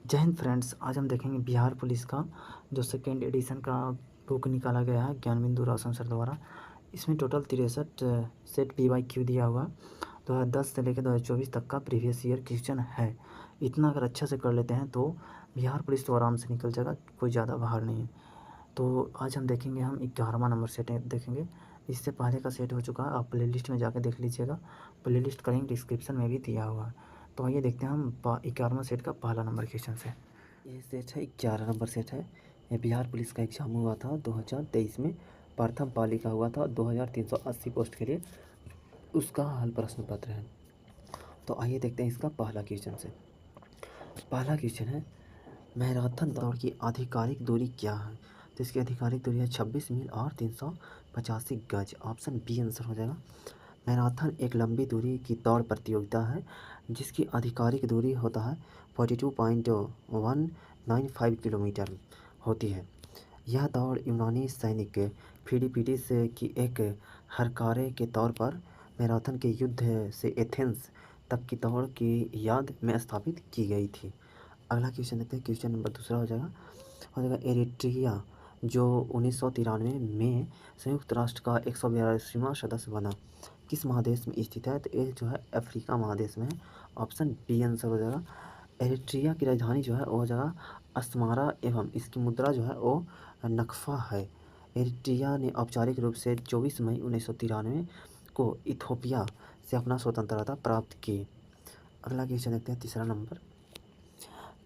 जय हिंद फ्रेंड्स। आज हम देखेंगे बिहार पुलिस का जो सेकेंड एडिशन का बुक निकाला गया है ज्ञानबिंदु रोशन सर द्वारा। इसमें टोटल 63 सेट PYQ दिया हुआ 2010 से लेकर 2024 तक का प्रीवियस ईयर क्वेश्चन है। इतना अगर अच्छा से कर लेते हैं तो बिहार पुलिस तो आराम से निकल जाएगा, कोई ज़्यादा बाहर नहीं है। तो आज हम देखेंगे, हम 11वां नंबर सेट देखेंगे। इससे पहले का सेट हो चुका है, आप प्लेलिस्ट में जाकर देख लीजिएगा। प्लेलिस्ट का लिंक डिस्क्रिप्शन में भी दिया हुआ है। तो आइए देखते हैं हम 11वां सेट का पहला नंबर क्वेश्चन से। ये सेट है 11 नंबर सेट है। ये बिहार पुलिस का एग्जाम हुआ था 2023 में। प्रथम पाली का हुआ था 2380 पोस्ट के लिए। उसका हल प्रश्न पत्र है। तो आइए देखते हैं इसका पहला क्वेश्चन से। पहला क्वेश्चन है, मैराथन दौड़ की आधिकारिक दूरी क्या है? तो इसकी आधिकारिक दूरी है 26 मील और 385 गज। ऑप्शन बी आंसर हो जाएगा। मैराथन एक लंबी दूरी की दौड़ प्रतियोगिता है जिसकी आधिकारिक दूरी होता है 42.195 किलोमीटर होती है। यह दौड़ यूनानी सैनिक फिलिपीडिस की एक हरकारे के तौर पर मैराथन के युद्ध से एथेंस तक की दौड़ की याद में स्थापित की गई थी। अगला क्वेश्चन देखते हैं। क्वेश्चन नंबर दूसरा हो जाएगा एरिट्रिया जो 1993 में संयुक्त राष्ट्र का 142वां सदस्य बना, किस महादेश में स्थित है? तो ये जो है अफ्रीका महादेश में है। ऑप्शन बी आंसर हो जाएगा। एरिट्रिया की राजधानी जो है वो हो जाएगा अस्मारा एवं इसकी मुद्रा जो है वो नक्फा है। एरिट्रिया ने औपचारिक रूप से 24 मई 1993 को इथोपिया से अपना स्वतंत्रता प्राप्त की। अगला क्वेश्चन देखते हैं तीसरा नंबर।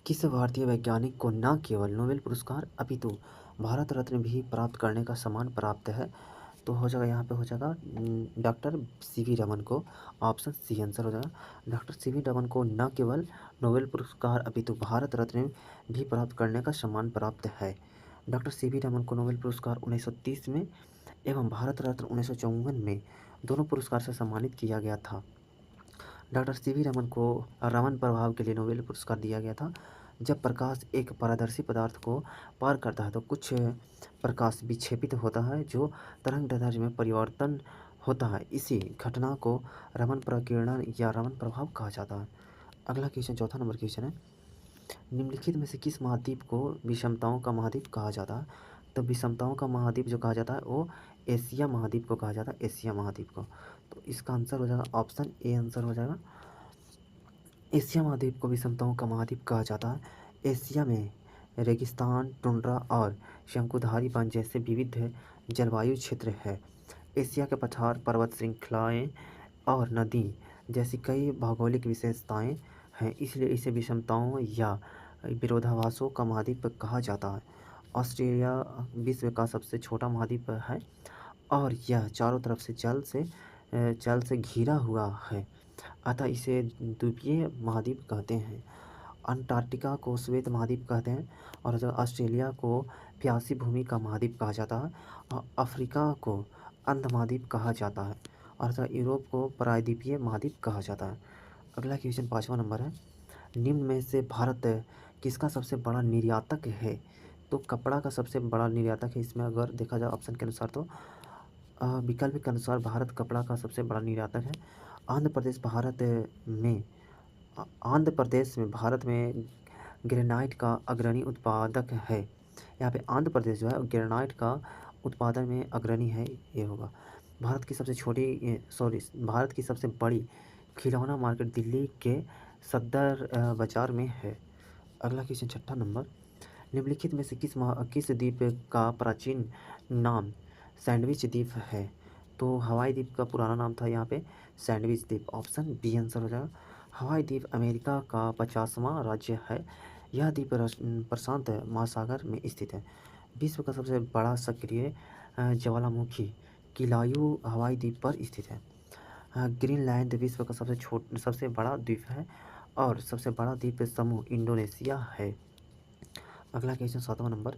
किस भारतीय वैज्ञानिक को न केवल नोबेल पुरस्कार अपितु भारत रत्न भी प्राप्त करने का सम्मान प्राप्त है? तो हो जाएगा यहाँ पे हो जाएगा डॉक्टर सीवी रमन को। ऑप्शन सी आंसर हो जाएगा। डॉक्टर सीवी रमन को न केवल नोबेल पुरस्कार अपितु भारत रत्न भी प्राप्त करने का सम्मान प्राप्त है। डॉक्टर सीवी रमन को नोबेल पुरस्कार 1930 में एवं भारत रत्न 1954 में दोनों पुरस्कार से सम्मानित किया गया था। डॉक्टर सीवी रमन को रमन प्रभाव के लिए नोबेल पुरस्कार दिया गया था। जब प्रकाश एक पारदर्शी पदार्थ को पार करता है तो कुछ प्रकाश विक्षेपित होता है जो तरंगदैर्घ्य में परिवर्तन होता है। इसी घटना को रमन प्रकीर्णन या रमन प्रभाव कहा जाता है। अगला क्वेश्चन चौथा नंबर क्वेश्चन है, निम्नलिखित में से किस महाद्वीप को विषमताओं का महाद्वीप कहा जाता है? तो विषमताओं का महाद्वीप जो कहा जाता है वो एशिया महाद्वीप को कहा जाता है, एशिया महाद्वीप को। तो इसका आंसर हो जाएगा ऑप्शन ए आंसर हो जाएगा। एशिया महाद्वीप को विषमताओं का महाद्वीप कहा जाता है। एशिया में रेगिस्तान, टुंड्रा और शंकुधारी वन जैसे विविध जलवायु क्षेत्र है। एशिया के पठार, पर्वत श्रृंखलाएं और नदी जैसी कई भौगोलिक विशेषताएं हैं, इसलिए इसे विषमताओं या विरोधाभासों का महाद्वीप कहा जाता है। ऑस्ट्रेलिया विश्व का सबसे छोटा महाद्वीप है और यह चारों तरफ से जल से घिरा हुआ है, अतः इसे द्वीपीय महाद्वीप कहते हैं। अंटार्कटिका को श्वेत महाद्वीप कहते हैं और जो ऑस्ट्रेलिया को प्यासी भूमि का महाद्वीप कहा जाता है और अफ्रीका को अंध महाद्वीप कहा जाता है और जो यूरोप को प्रायद्वीपीय महाद्वीप कहा जाता है। अगला क्वेश्चन पाँचवा नंबर है, निम्न में से भारत किसका सबसे बड़ा निर्यातक है? तो कपड़ा का सबसे बड़ा निर्यातक है। इसमें अगर देखा जाए ऑप्शन के अनुसार तो विकल्प के अनुसार भारत कपड़ा का सबसे बड़ा निर्यातक है। आंध्र प्रदेश भारत में ग्रेनाइट का अग्रणी उत्पादक है। यहाँ पे आंध्र प्रदेश जो है ग्रेनाइट का उत्पादन में अग्रणी है, ये होगा। भारत की सबसे बड़ी खिलौना मार्केट दिल्ली के सदर बाजार में है। अगला क्वेश्चन छठा नंबर, निम्नलिखित में से किस द्वीप का प्राचीन नाम सैंडविच द्वीप है? तो हवाई द्वीप का पुराना नाम था यहाँ पे सैंडविच द्वीप। ऑप्शन बी आंसर हो जाएगा। हवाई द्वीप अमेरिका का 50वां राज्य है। यह द्वीप प्रशांत महासागर में स्थित है। विश्व का सबसे बड़ा सक्रिय ज्वालामुखी किलायू हवाई द्वीप पर स्थित है। ग्रीनलैंड विश्व का सबसे बड़ा द्वीप है और सबसे बड़ा द्वीप समूह इंडोनेशिया है। अगला क्वेश्चन सातवां नंबर,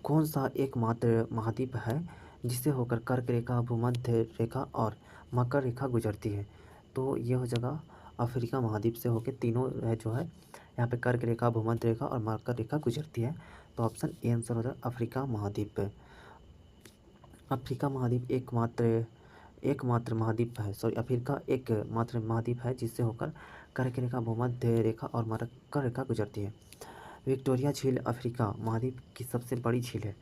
कौन सा एकमात्र महाद्वीप है जिससे होकर कर्क रेखा, भूमध्य रेखा और मकर रेखा गुजरती है? तो ये हो जाएगा अफ्रीका महाद्वीप से होकर तीनों है जो है यहाँ पे कर्क रेखा, भूमध्य रेखा और मकर रेखा गुजरती है। तो ऑप्शन ए आंसर हो जाएगा अफ्रीका महाद्वीप। अफ्रीका महाद्वीप एकमात्र महाद्वीप है, अफ्रीका एकमात्र महाद्वीप है जिससे होकर कर्क रेखा, भूमध्य रेखा और मकर रेखा गुजरती है। विक्टोरिया झील अफ्रीका महाद्वीप की सबसे बड़ी झील है।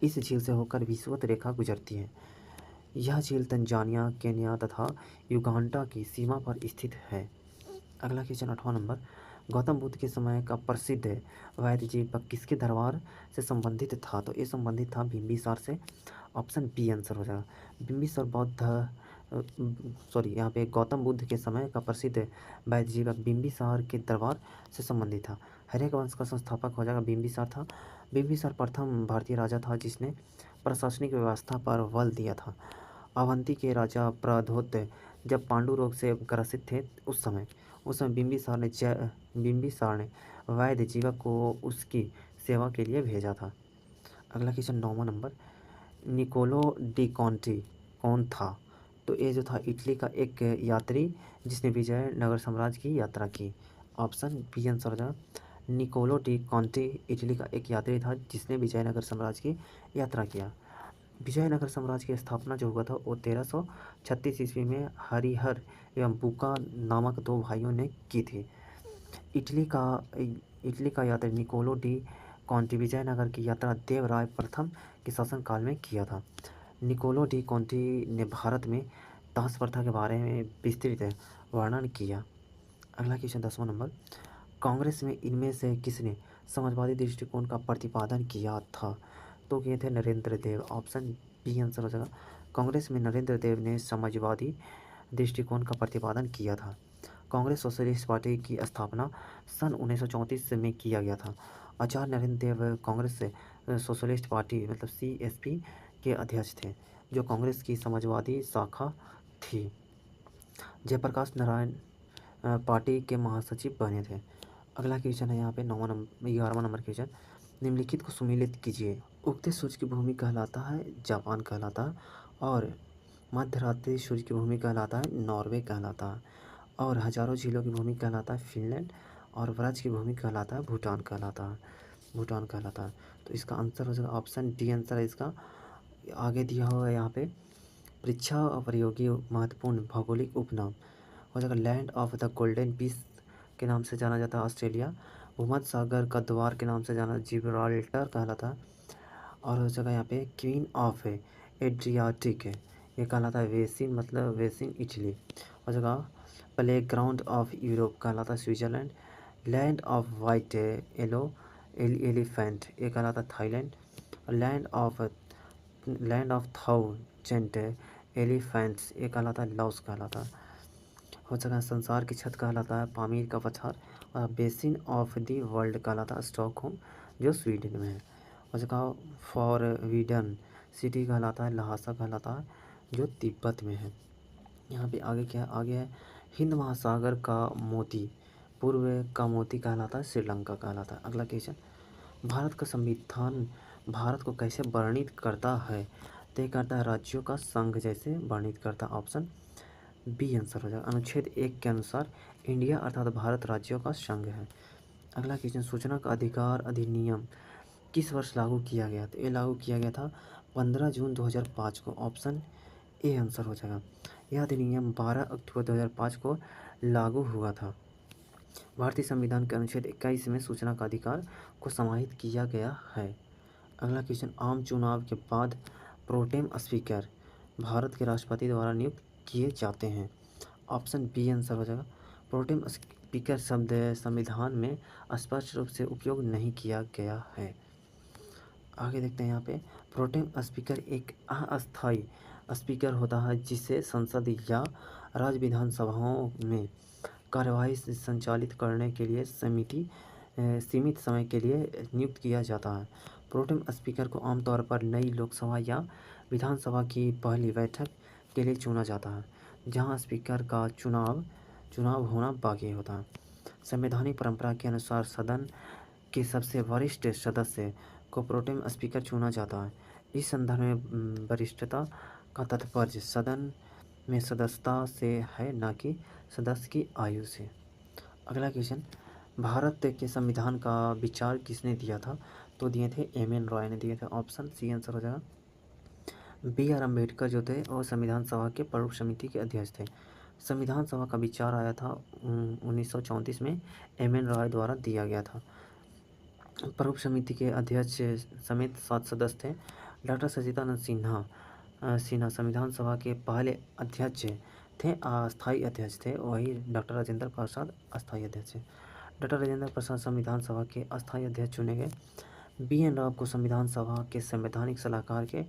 इस झील से होकर विषुवत रेखा गुजरती है। यह झील तंजानिया, केन्या तथा युगांडा की सीमा पर स्थित है। अगला क्वेश्चन 8वां नंबर, गौतम बुद्ध के समय का प्रसिद्ध वैद्य जीव किसके दरबार से संबंधित था? तो ये संबंधित था बिंबिसार से। ऑप्शन बी आंसर हो जाएगा। बिंबिसार यहाँ पे गौतम बुद्ध के समय का प्रसिद्ध वैद्य जीव बिंबिसार के दरबार से संबंधित था। हर्यक वंश का संस्थापक हो जाएगा बिंबिसार था। बिंबिसार प्रथम भारतीय राजा था जिसने प्रशासनिक व्यवस्था पर बल दिया था। अवंती के राजा प्रद्योत जब पांडु रोग से ग्रसित थे उस समय बिंबिसार ने वैद्य जीवक को उसकी सेवा के लिए भेजा था। अगला क्वेश्चन 9वां नंबर, निकोलो डी कॉन्टी कौन था? तो ये जो था इटली का एक यात्री जिसने विजयनगर साम्राज्य की यात्रा की। ऑप्शन बी आंसर हो जाएगा। निकोलो डी कॉन्टी इटली का एक यात्री था जिसने विजयनगर साम्राज्य की यात्रा किया। विजयनगर साम्राज्य की स्थापना जो हुआ था वो 1336 ईस्वी में हरिहर एवं बुका नामक दो भाइयों ने की थी। इटली का यात्री निकोलो डी कॉन्टी विजयनगर की यात्रा देवराय प्रथम के शासनकाल में किया था। निकोलो डी कॉन्टी ने भारत में दास प्रथा के बारे में विस्तृत वर्णन किया। अगला क्वेश्चन 10वां नंबर, कांग्रेस में इनमें से किसने समाजवादी दृष्टिकोण का प्रतिपादन किया था? तो ये थे नरेंद्र देव। ऑप्शन बी आंसर हो जाएगा। कांग्रेस में नरेंद्र देव ने समाजवादी दृष्टिकोण का प्रतिपादन किया था। कांग्रेस सोशलिस्ट पार्टी की स्थापना सन 1934 में किया गया था। आचार्य नरेंद्र देव कांग्रेस सोशलिस्ट पार्टी मतलब CSP के अध्यक्ष थे जो कांग्रेस की समाजवादी शाखा थी। जयप्रकाश नारायण पार्टी के महासचिव बने थे। अगला क्वेश्चन है यहाँ पे 11वां नंबर क्वेश्चन, निम्नलिखित को सुमेलित कीजिए। उगते सूर्य की भूमि कहलाता है जापान कहलाता है, और मध्यरात्रि सूर्य की भूमि कहलाता है नॉर्वे कहलाता है, और हजारों झीलों की भूमि कहलाता है फिनलैंड, और ब्रज की भूमि कहलाता है भूटान कहलाता है। तो इसका आंसर हो जाएगा ऑप्शन डी आंसर है इसका। आगे दिया हुआ है यहाँ पे परीक्षा प्रयोगी महत्वपूर्ण भौगोलिक उपनाम हो जाएगा land of the golden peace के नाम से जाना जाता है ऑस्ट्रेलिया, भूमध्य सागर का द्वार के नाम से जाना जिब्राल्टर कहलाता है, और हो जाएगा यहाँ पे क्वीन ऑफ एड्रियाटिक ये कहलाता है वेसिन मतलब वेसिन इटली, हो जाएगा प्ले ग्राउंड ऑफ यूरोप कहलाता है Switzerland, land of white elephant ये कहलाता है Thailand, land of thousand elephants ये कहलाता है लाओस कहलाता है, हो सका संसार की छत कहलाता है पामीर का पठार, और बेसिन ऑफ द वर्ल्ड कहलाता है स्टॉकहोम जो स्वीडन में है, हो सका फॉरविडन सिटी कहलाता है लहासा कहलाता है जो तिब्बत में है। यहाँ पे आगे क्या है, आगे है हिंद महासागर का मोती पूर्व का मोती कहलाता है श्रीलंका कहलाता है। अगला क्वेश्चन, भारत का संविधान भारत को कैसे वर्णित करता है? तय करता है राज्यों का संघ जैसे वर्णित करता है। ऑप्शन बी आंसर हो जाएगा। अनुच्छेद 1 के अनुसार इंडिया अर्थात भारत राज्यों का संघ है। अगला क्वेश्चन, सूचना का अधिकार अधिनियम किस वर्ष लागू किया गया? तो ये लागू किया गया था 15 जून 2005 को। ऑप्शन ए आंसर हो जाएगा। यह अधिनियम 12 अक्टूबर 2005 को लागू हुआ था। भारतीय संविधान के अनुच्छेद 21 में सूचना का अधिकार को समाहित किया गया है। अगला क्वेश्चन, आम चुनाव के बाद प्रोटेम स्पीकर भारत के राष्ट्रपति द्वारा नियुक्त किए जाते हैं। ऑप्शन बी आंसर हो जाएगा। प्रोटेम स्पीकर शब्द संविधान में स्पष्ट रूप से उपयोग नहीं किया गया है। आगे देखते हैं यहाँ पे प्रोटेम स्पीकर एक अस्थायी स्पीकर होता है जिसे संसद या राज्य विधानसभाओं में कार्यवाही संचालित करने के लिए सीमित समय के लिए नियुक्त किया जाता है। प्रोटेम स्पीकर को आमतौर पर नई लोकसभा या विधानसभा की पहली बैठक के लिए चुना जाता है जहां स्पीकर का चुनाव होना बाकी होता है। संवैधानिक परंपरा के अनुसार सदन के सबसे वरिष्ठ सदस्य को प्रोटेम स्पीकर चुना जाता है। इस संदर्भ में वरिष्ठता का तात्पर्य सदन में सदस्यता से है न कि सदस्य की आयु से। अगला क्वेश्चन, भारत के संविधान का विचार किसने दिया था? तो दिए थे एम.एन. रॉय ने दिए थे। ऑप्शन सी आंसर हो जाएगा। बी.आर. अम्बेडकर जो थे वो संविधान सभा के प्रमुख समिति के अध्यक्ष थे। संविधान सभा का विचार आया था 1934 में एम.एन. रॉय द्वारा दिया गया था। प्रमुख समिति के अध्यक्ष समेत 7 सदस्य थे। डॉक्टर सच्चिदानंद सिन्हा संविधान सभा के पहले अध्यक्ष थे, अस्थायी अध्यक्ष थे। वही डॉक्टर राजेंद्र प्रसाद अस्थायी अध्यक्ष थे। डॉक्टर राजेंद्र प्रसाद संविधान सभा के अस्थायी अध्यक्ष चुने गए। बी.एन. राव को संविधान सभा के संवैधानिक सलाहकार के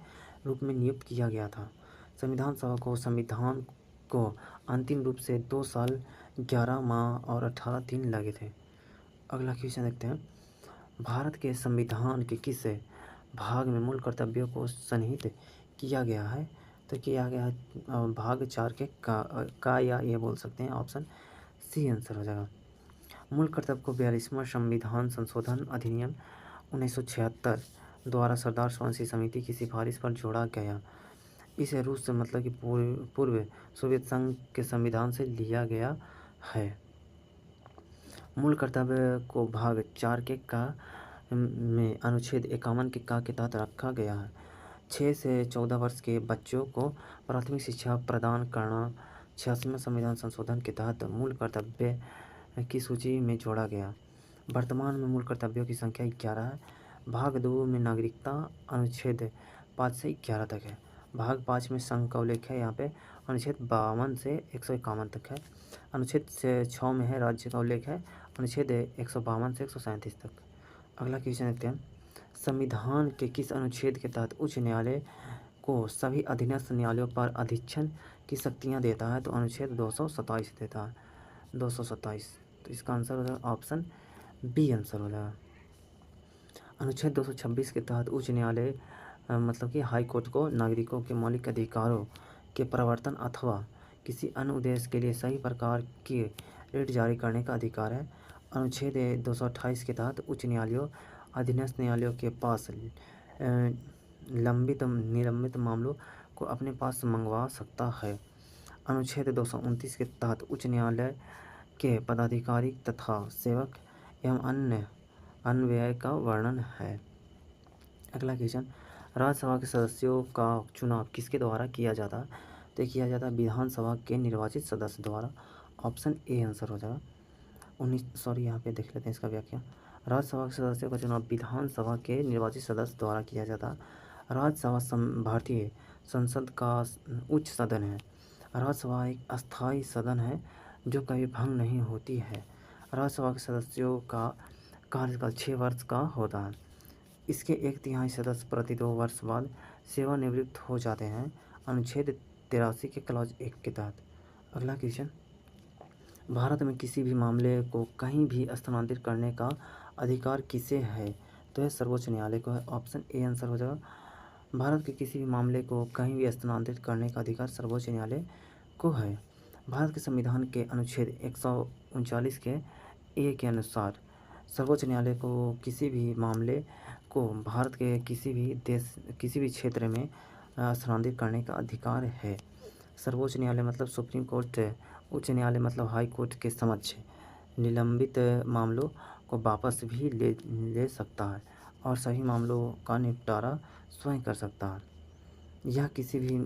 रूप में नियुक्त किया गया था। संविधान सभा को संविधान को अंतिम रूप से 2 साल 11 माह और 18 दिन लगे थे। अगला क्वेश्चन देखते हैं। भारत के संविधान के किस भाग में मूल कर्तव्यों को सन्निहित किया गया है? तो किया गया है भाग 4 के का या ये बोल सकते हैं। ऑप्शन सी आंसर हो जाएगा। मूल कर्तव्य को 42वां संविधान संशोधन अधिनियम 1976 द्वारा सरदार स्वांसी समिति की सिफारिश पर जोड़ा गया। इसे रूस से मतलब कि पूर्व सोवियत संघ के संविधान से लिया गया है। मूल कर्तव्य को भाग 4 के का में अनुच्छेद 51 के का के तहत रखा गया है। 6 से 14 वर्ष के बच्चों को प्राथमिक शिक्षा प्रदान करना 86वें संविधान संशोधन के तहत मूल कर्तव्य की सूची में जोड़ा गया। वर्तमान में मूल कर्तव्यों की संख्या 11 है। भाग 2 में नागरिकता अनुच्छेद 5 से 11 तक है। भाग 5 में संघ का उल्लेख है। यहाँ पे अनुच्छेद 52 से 151 तक है। अनुच्छेद 6 में है राज्य का उल्लेख है। अनुच्छेद 152 से 137 तक। अगला क्वेश्चन देखते हैं। संविधान के किस अनुच्छेद के तहत उच्च न्यायालय को सभी अधीनस्थ न्यायालयों पर अधीक्षण की शक्तियाँ देता है? तो अनुच्छेद 227 देता है। 227, तो इसका आंसर हो जाएगा ऑप्शन बी आंसर हो जाएगा। अनुच्छेद 226 के तहत उच्च न्यायालय मतलब कि हाई कोर्ट को नागरिकों के मौलिक अधिकारों के प्रवर्तन अथवा किसी अन्य उद्देश्य के लिए सही प्रकार की रिट जारी करने का अधिकार है। अनुच्छेद 228 के तहत उच्च न्यायालयों अधीनस्थ न्यायालयों के पास निलंबित मामलों को अपने पास मंगवा सकता है। अनुच्छेद 229 के तहत उच्च न्यायालय के पदाधिकारी तथा सेवक एवं अन्य अन्वय का वर्णन है। अगला क्वेश्चन। राज्यसभा के सदस्यों का चुनाव किसके द्वारा किया जाता है? तो किया जाता है विधानसभा के निर्वाचित सदस्य द्वारा। ऑप्शन ए आंसर हो जाएगा। यहाँ पे देख लेते हैं इसका व्याख्या। राज्यसभा के सदस्यों का चुनाव विधानसभा के निर्वाचित सदस्य द्वारा किया जाता है। राज्यसभा भारतीय संसद का उच्च सदन है। राज्यसभा एक अस्थायी सदन है जो कभी भंग नहीं होती है। राज्यसभा के सदस्यों का कार्यकाल 6 वर्ष का होता है। इसके 1/3 सदस्य प्रति 2 वर्ष बाद सेवानिवृत्त हो जाते हैं। अनुच्छेद 83 के क्लॉज 1 के तहत। अगला क्वेश्चन। भारत में किसी भी मामले को कहीं भी स्थानांतरित करने का अधिकार किसे है? तो यह सर्वोच्च न्यायालय को है। ऑप्शन ए आंसर हो जाएगा। भारत के किसी भी मामले को कहीं भी स्थानांतरित करने का अधिकार सर्वोच्च न्यायालय को है। भारत के संविधान के अनुच्छेद 139 के ए के अनुसार सर्वोच्च न्यायालय को किसी भी मामले को भारत के किसी भी क्षेत्र में स्थानांतरित करने का अधिकार है। सर्वोच्च न्यायालय मतलब सुप्रीम कोर्ट, उच्च न्यायालय मतलब हाई कोर्ट के समक्ष निलंबित मामलों को वापस भी ले सकता है और सभी मामलों का निपटारा स्वयं कर सकता है। यह किसी भी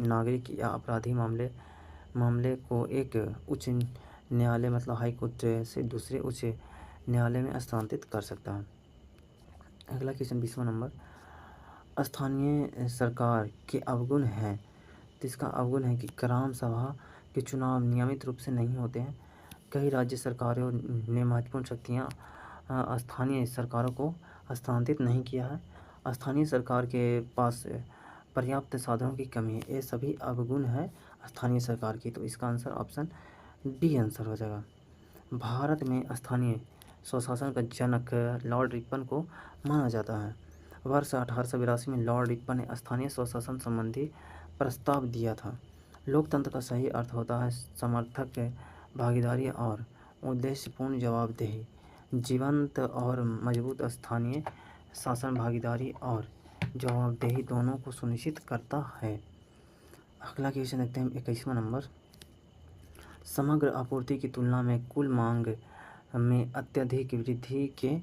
नागरिक या अपराधी मामले को एक उच्च न्यायालय मतलब हाई कोर्ट से दूसरे उच्च न्यायालय में स्थानांतरित कर सकता है। अगला क्वेश्चन 20वां नंबर। स्थानीय सरकार के अवगुण हैं। तो इसका अवगुण है कि ग्राम सभा के चुनाव नियमित रूप से नहीं होते हैं। कई राज्य सरकारों ने महत्वपूर्ण शक्तियाँ स्थानीय सरकारों को हस्तांतरित नहीं किया है। स्थानीय सरकार के पास पर्याप्त साधनों की कमी है। ये सभी अवगुण है स्थानीय सरकार की। तो इसका आंसर ऑप्शन डी आंसर हो जाएगा। भारत में स्थानीय स्वशासन का जनक लॉर्ड रिपन को माना जाता है। वर्ष 1882 में लॉर्ड रिपन ने स्थानीय स्वशासन संबंधी प्रस्ताव दिया था। लोकतंत्र का सही अर्थ होता है समर्थक भागीदारी और उद्देश्यपूर्ण जवाबदेही। जीवंत और मजबूत स्थानीय शासन भागीदारी और जवाबदेही दोनों को सुनिश्चित करता है। अगला क्वेश्चन देखते हैं 21वां नंबर। समग्र आपूर्ति की तुलना में कुल मांग में अत्यधिक वृद्धि के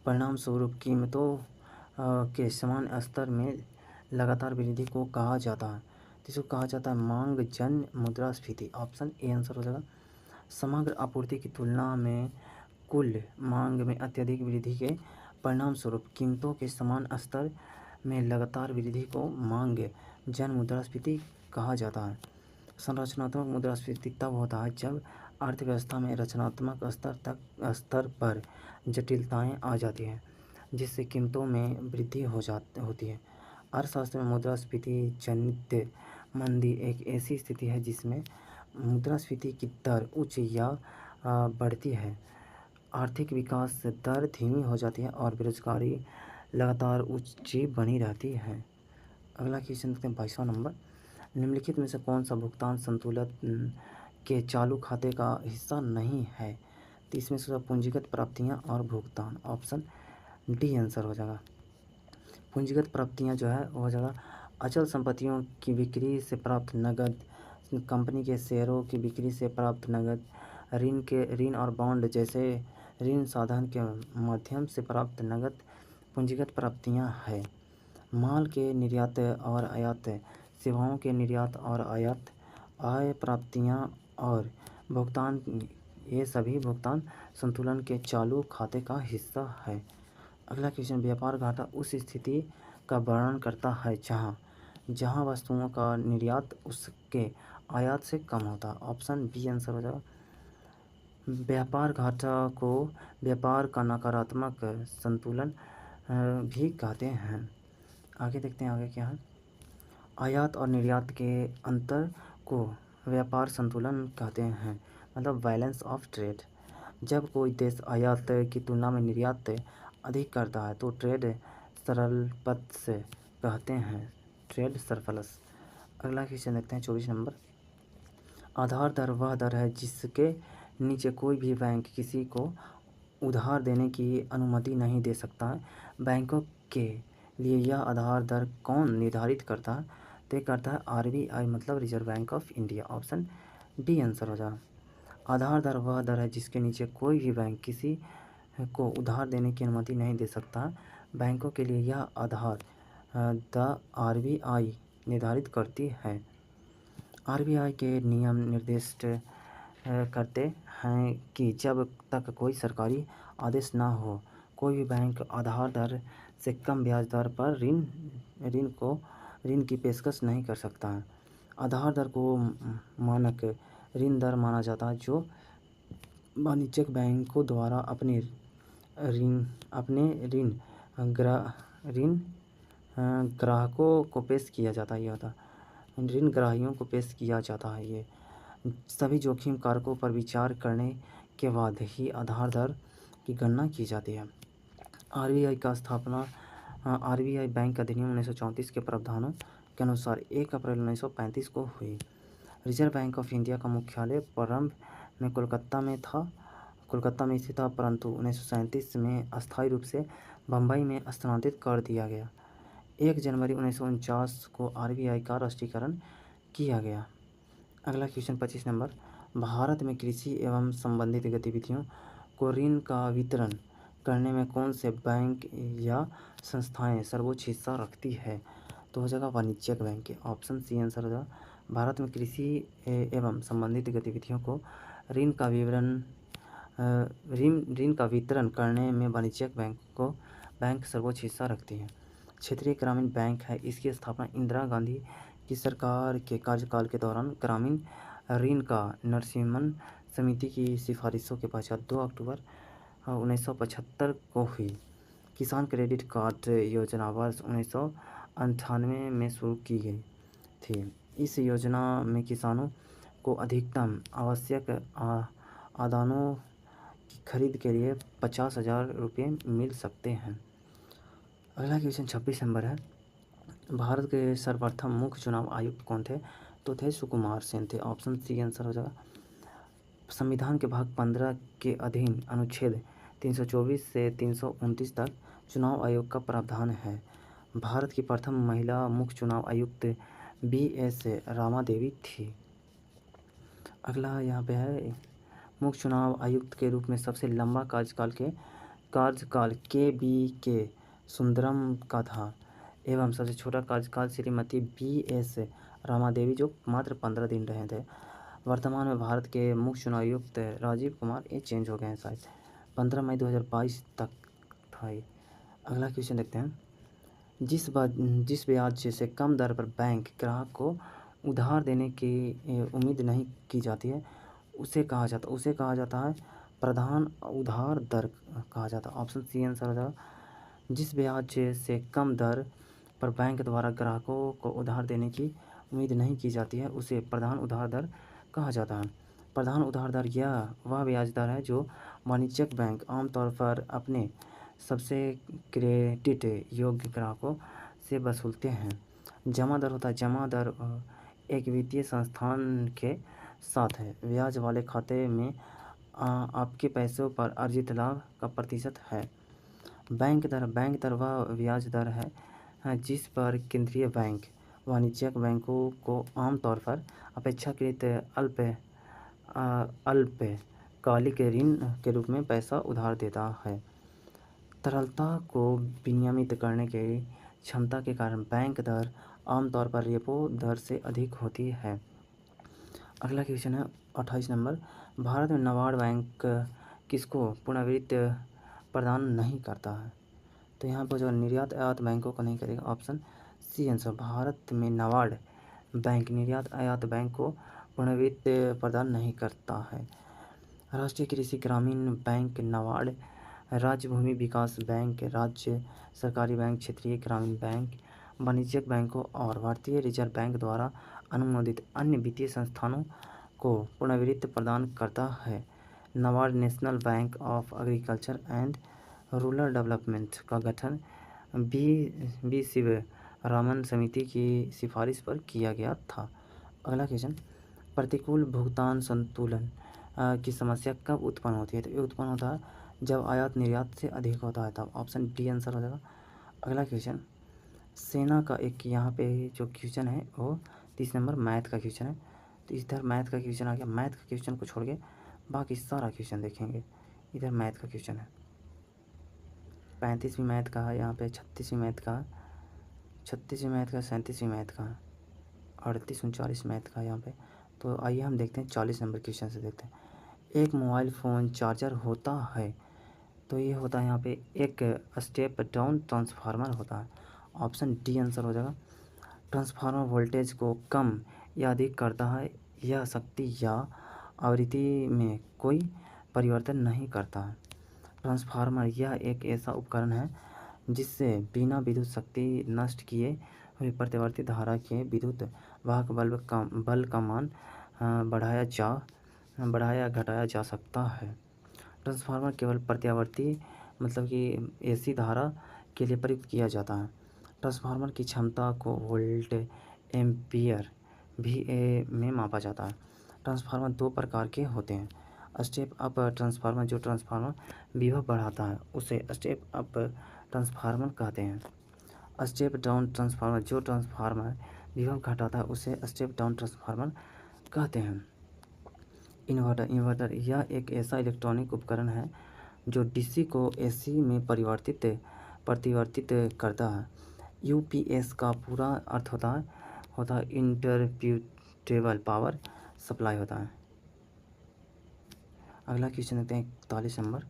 परिणाम स्वरूप कीमतों के समान स्तर में लगातार वृद्धि को कहा जाता है। जिसको कहा जाता है मांग जन्य मुद्रास्फीति। ऑप्शन ए आंसर हो जाएगा। समग्र आपूर्ति की तुलना में कुल मांग में अत्यधिक वृद्धि के परिणाम स्वरूप कीमतों के समान स्तर में लगातार वृद्धि को मांग जन्य मुद्रास्फीति कहा जाता है। संरचनात्मक मुद्रास्फीति तब होता है जब अर्थव्यवस्था में रचनात्मक स्तर पर जटिलताएं आ जाती हैं, जिससे कीमतों में वृद्धि होती है। अर्थशास्त्र में मुद्रास्फीति जनित मंदी एक ऐसी स्थिति है जिसमें मुद्रास्फीति की दर उच्च या बढ़ती है, आर्थिक विकास दर धीमी हो जाती है और बेरोजगारी लगातार ऊंची बनी रहती है। अगला क्वेश्चन देखते हैं 22वां नंबर। निम्नलिखित में से कौन सा भुगतान संतुलन के चालू खाते का हिस्सा नहीं है? तो इसमें से पूंजीगत प्राप्तियां और भुगतान। ऑप्शन डी आंसर हो जाएगा। पूंजीगत प्राप्तियां जो है वो हो जाएगा अचल संपत्तियों की बिक्री से प्राप्त नगद, कंपनी के शेयरों की बिक्री से प्राप्त नगद, ऋण और बॉन्ड जैसे ऋण साधन के माध्यम से प्राप्त नगद पूंजीगत प्राप्तियां है। माल के निर्यात और आयात, सेवाओं के निर्यात और आयात, आय प्राप्तियां और भुगतान, ये सभी भुगतान संतुलन के चालू खाते का हिस्सा है। अगला क्वेश्चन, व्यापार घाटा उस स्थिति का वर्णन करता है जहां वस्तुओं का निर्यात उसके आयात से कम होता है। ऑप्शन बी आंसर हो जाएगा। व्यापार घाटा को व्यापार का नकारात्मक संतुलन भी कहते हैं। आगे देखते हैं आगे क्या है। आयात और निर्यात के अंतर को व्यापार संतुलन कहते हैं, मतलब बैलेंस ऑफ ट्रेड। जब कोई देश आयात की तुलना में निर्यात अधिक करता है तो ट्रेड सरप्लस कहते हैं, ट्रेड सरप्लस। अगला क्वेश्चन देखते हैं 24 नंबर। आधार दर वह दर है जिसके नीचे कोई भी बैंक किसी को उधार देने की अनुमति नहीं दे सकता है। बैंकों के लिए यह आधार दर कौन निर्धारित करता है? तय करता है आरबीआई, मतलब reserve bank of India. Option D answer हो जाएगा। आधार दर वह दर है जिसके नीचे कोई भी बैंक किसी को उधार देने की अनुमति नहीं दे सकता है। बैंकों के लिए यह आधार द आरबीआई निर्धारित करती है। आरबीआई के नियम निर्दिष्ट करते हैं कि जब तक कोई सरकारी आदेश न हो, कोई भी बैंक आधार दर से कम ब्याज दर पर ऋण की पेशकश नहीं कर सकता है। आधार दर को मानक ऋण दर माना जाता है जो वाणिज्यिक बैंकों द्वारा अपने ग्राहकों को पेश किया जाता है। ये होता है ऋण ग्राहियों को पेश किया जाता है। ये सभी जोखिम कारकों पर विचार करने के बाद ही आधार दर की गणना की जाती है। आरबीआई का स्थापना आरबीआई बैंक अधिनियम 1934 के प्रावधानों के अनुसार 1 अप्रैल 1935 को हुई। रिजर्व बैंक ऑफ इंडिया का मुख्यालय प्रारंभ में कोलकाता में स्थित था, परंतु 1937 में अस्थायी रूप से बम्बई में स्थानांतरित कर दिया गया। 1 जनवरी 1949 को आरबीआई का राष्ट्रीयकरण किया गया। अगला क्वेश्चन 25 नंबर। भारत में कृषि एवं संबंधित गतिविधियों को ऋण का वितरण करने में कौन से बैंक या संस्थाएं सर्वोच्च हिस्सा रखती है? तो हो जाएगा वाणिज्यिक बैंक। ऑप्शन सी आंसर हो जाएगा। भारत में कृषि एवं संबंधित गतिविधियों को ऋण का वितरण करने में वाणिज्यिक बैंक सर्वोच्च हिस्सा रखती है। क्षेत्रीय ग्रामीण बैंक है। इसकी स्थापना इंदिरा गांधी की सरकार के कार्यकाल के दौरान ग्रामीण ऋण का नरसिम्हन समिति की सिफारिशों के पश्चात 2 अक्टूबर 1975 को हुई। किसान क्रेडिट कार्ड योजना वर्ष 1998 में शुरू की गई थी। इस योजना में किसानों को अधिकतम आवश्यक आदानों की खरीद के लिए 50,000 रुपये मिल सकते हैं। अगला क्वेश्चन 26 नंबर है। भारत के सर्वप्रथम मुख्य चुनाव आयुक्त कौन थे? तो थे सुकुमार सेन थे। ऑप्शन सी आंसर हो जाएगा। संविधान के भाग 15 के अधीन अनुच्छेद 324 से 329 तक चुनाव आयोग का प्रावधान है। भारत की प्रथम महिला मुख्य चुनाव आयुक्त BS रामा देवी थी। अगला यहाँ पे है मुख्य चुनाव आयुक्त के रूप में सबसे लंबा कार्यकाल KBK सुंदरम का था एवं सबसे छोटा कार्यकाल श्रीमती BS रामादेवी जो मात्र 15 दिन रहे थे। वर्तमान में भारत के मुख्य चुनाव आयुक्त राजीव कुमार, ये चेंज हो गए हैं शायद, 15 मई 2022 तक था ये। अगला क्वेश्चन देखते हैं। जिस ब्याज से कम दर पर बैंक ग्राहक को उधार देने की उम्मीद नहीं की जाती है, उसे कहा जाता है प्रधान उधार दर कहा जाता है। ऑप्शन सी आंसर हो जाएगा। जिस ब्याज से कम दर पर बैंक द्वारा ग्राहकों को उधार देने की उम्मीद नहीं की जाती है, उसे प्रधान उधार दर कहा जाता है। प्रधान उधार दर यह वह ब्याज दर है जो वाणिज्यिक बैंक आमतौर पर अपने सबसे क्रेडिट योग्य ग्राहकों से वसूलते हैं। जमा दर होता है, जमा दर एक वित्तीय संस्थान के साथ है, ब्याज वाले खाते में आपके पैसों पर अर्जित लाभ का प्रतिशत है। बैंक दर वह ब्याज दर है जिस पर केंद्रीय बैंक वाणिज्यिक बैंकों को आमतौर पर अपेक्षाकृत अल्पकालिक ऋण के रूप में पैसा उधार देता है। तरलता को विनियमित करने की क्षमता के कारण बैंक दर आमतौर पर रेपो दर से अधिक होती है। अगला क्वेश्चन है 28 नंबर। भारत में नाबार्ड बैंक किसको पुनर्वित्त प्रदान नहीं करता है? तो यहाँ पर जो निर्यात आयात बैंकों को नहीं करेगा। Option C answer. भारत में नाबार्ड बैंक निर्यात आयात बैंक को पुनर्वित्त प्रदान नहीं करता है। राष्ट्रीय कृषि ग्रामीण बैंक, नाबार्ड, राज्य भूमि विकास बैंक, राज्य सरकारी बैंक, क्षेत्रीय ग्रामीण बैंक, वाणिज्यिक बैंकों और भारतीय रिजर्व बैंक द्वारा अनुमोदित अन्य वित्तीय संस्थानों को पुनर्वित्त प्रदान करता है। NABARD national bank of agriculture and rural development का गठन बी शिवरामन समिति की सिफारिश पर किया गया था। अगला क्वेश्चन, प्रतिकूल भुगतान संतुलन की समस्या कब उत्पन्न होती है? तो ये उत्पन्न होता है जब आयात निर्यात से अधिक होता है, तब। ऑप्शन डी आंसर हो जाएगा। अगला क्वेश्चन, सेना का एक यहाँ पे जो क्वेश्चन है वो 30 नंबर मैथ का क्वेश्चन है। तो इधर मैथ का क्वेश्चन आ गया। मैथ का क्वेश्चन को छोड़ के बाकी सारा क्वेश्चन देखेंगे। इधर मैथ का क्वेश्चन है, 35वीं मैथ का है, यहाँ पे 36वीं मैथ का है, 36वीं मैथ का, 37वीं मैथ का है, 38 39 मैथ का यहाँ पे। तो आइए हम देखते हैं 40 नंबर क्वेश्चन से देखते हैं। एक मोबाइल फ़ोन चार्जर होता है, तो ये होता है यहाँ पे एक स्टेप डाउन ट्रांसफार्मर होता है। ऑप्शन डी आंसर हो जाएगा। ट्रांसफार्मर वोल्टेज को कम या अधिक करता है, यह शक्ति या आवृत्ति में कोई परिवर्तन नहीं करता है। ट्रांसफार्मर यह एक ऐसा उपकरण है जिससे बिना विद्युत शक्ति नष्ट किए हुए प्रतिवर्ती धारा के विद्युत वाहक बल का मान बढ़ाया घटाया जा सकता है। ट्रांसफार्मर केवल प्रत्यावर्ती मतलब कि एसी धारा के लिए प्रयुक्त किया जाता है। ट्रांसफार्मर की क्षमता को वोल्ट एम्पियर VA में मापा जाता है। ट्रांसफार्मर दो प्रकार के होते हैं। स्टेप अप ट्रांसफार्मर, जो ट्रांसफार्मर विभव बढ़ाता है उसे स्टेप अप ट्रांसफार्मर कहते हैं। स्टेप डाउन ट्रांसफार्मर, जो ट्रांसफार्मर विभव घटाता है उसे स्टेप डाउन ट्रांसफार्मर कहते हैं। इन्वर्टर यह एक ऐसा इलेक्ट्रॉनिक उपकरण है जो DC को AC में परिवर्तित करता है। UPS का पूरा अर्थ होता है इंटरप्यूटेबल पावर सप्लाई होता है। अगला क्वेश्चन देखते हैं 41 नंबर।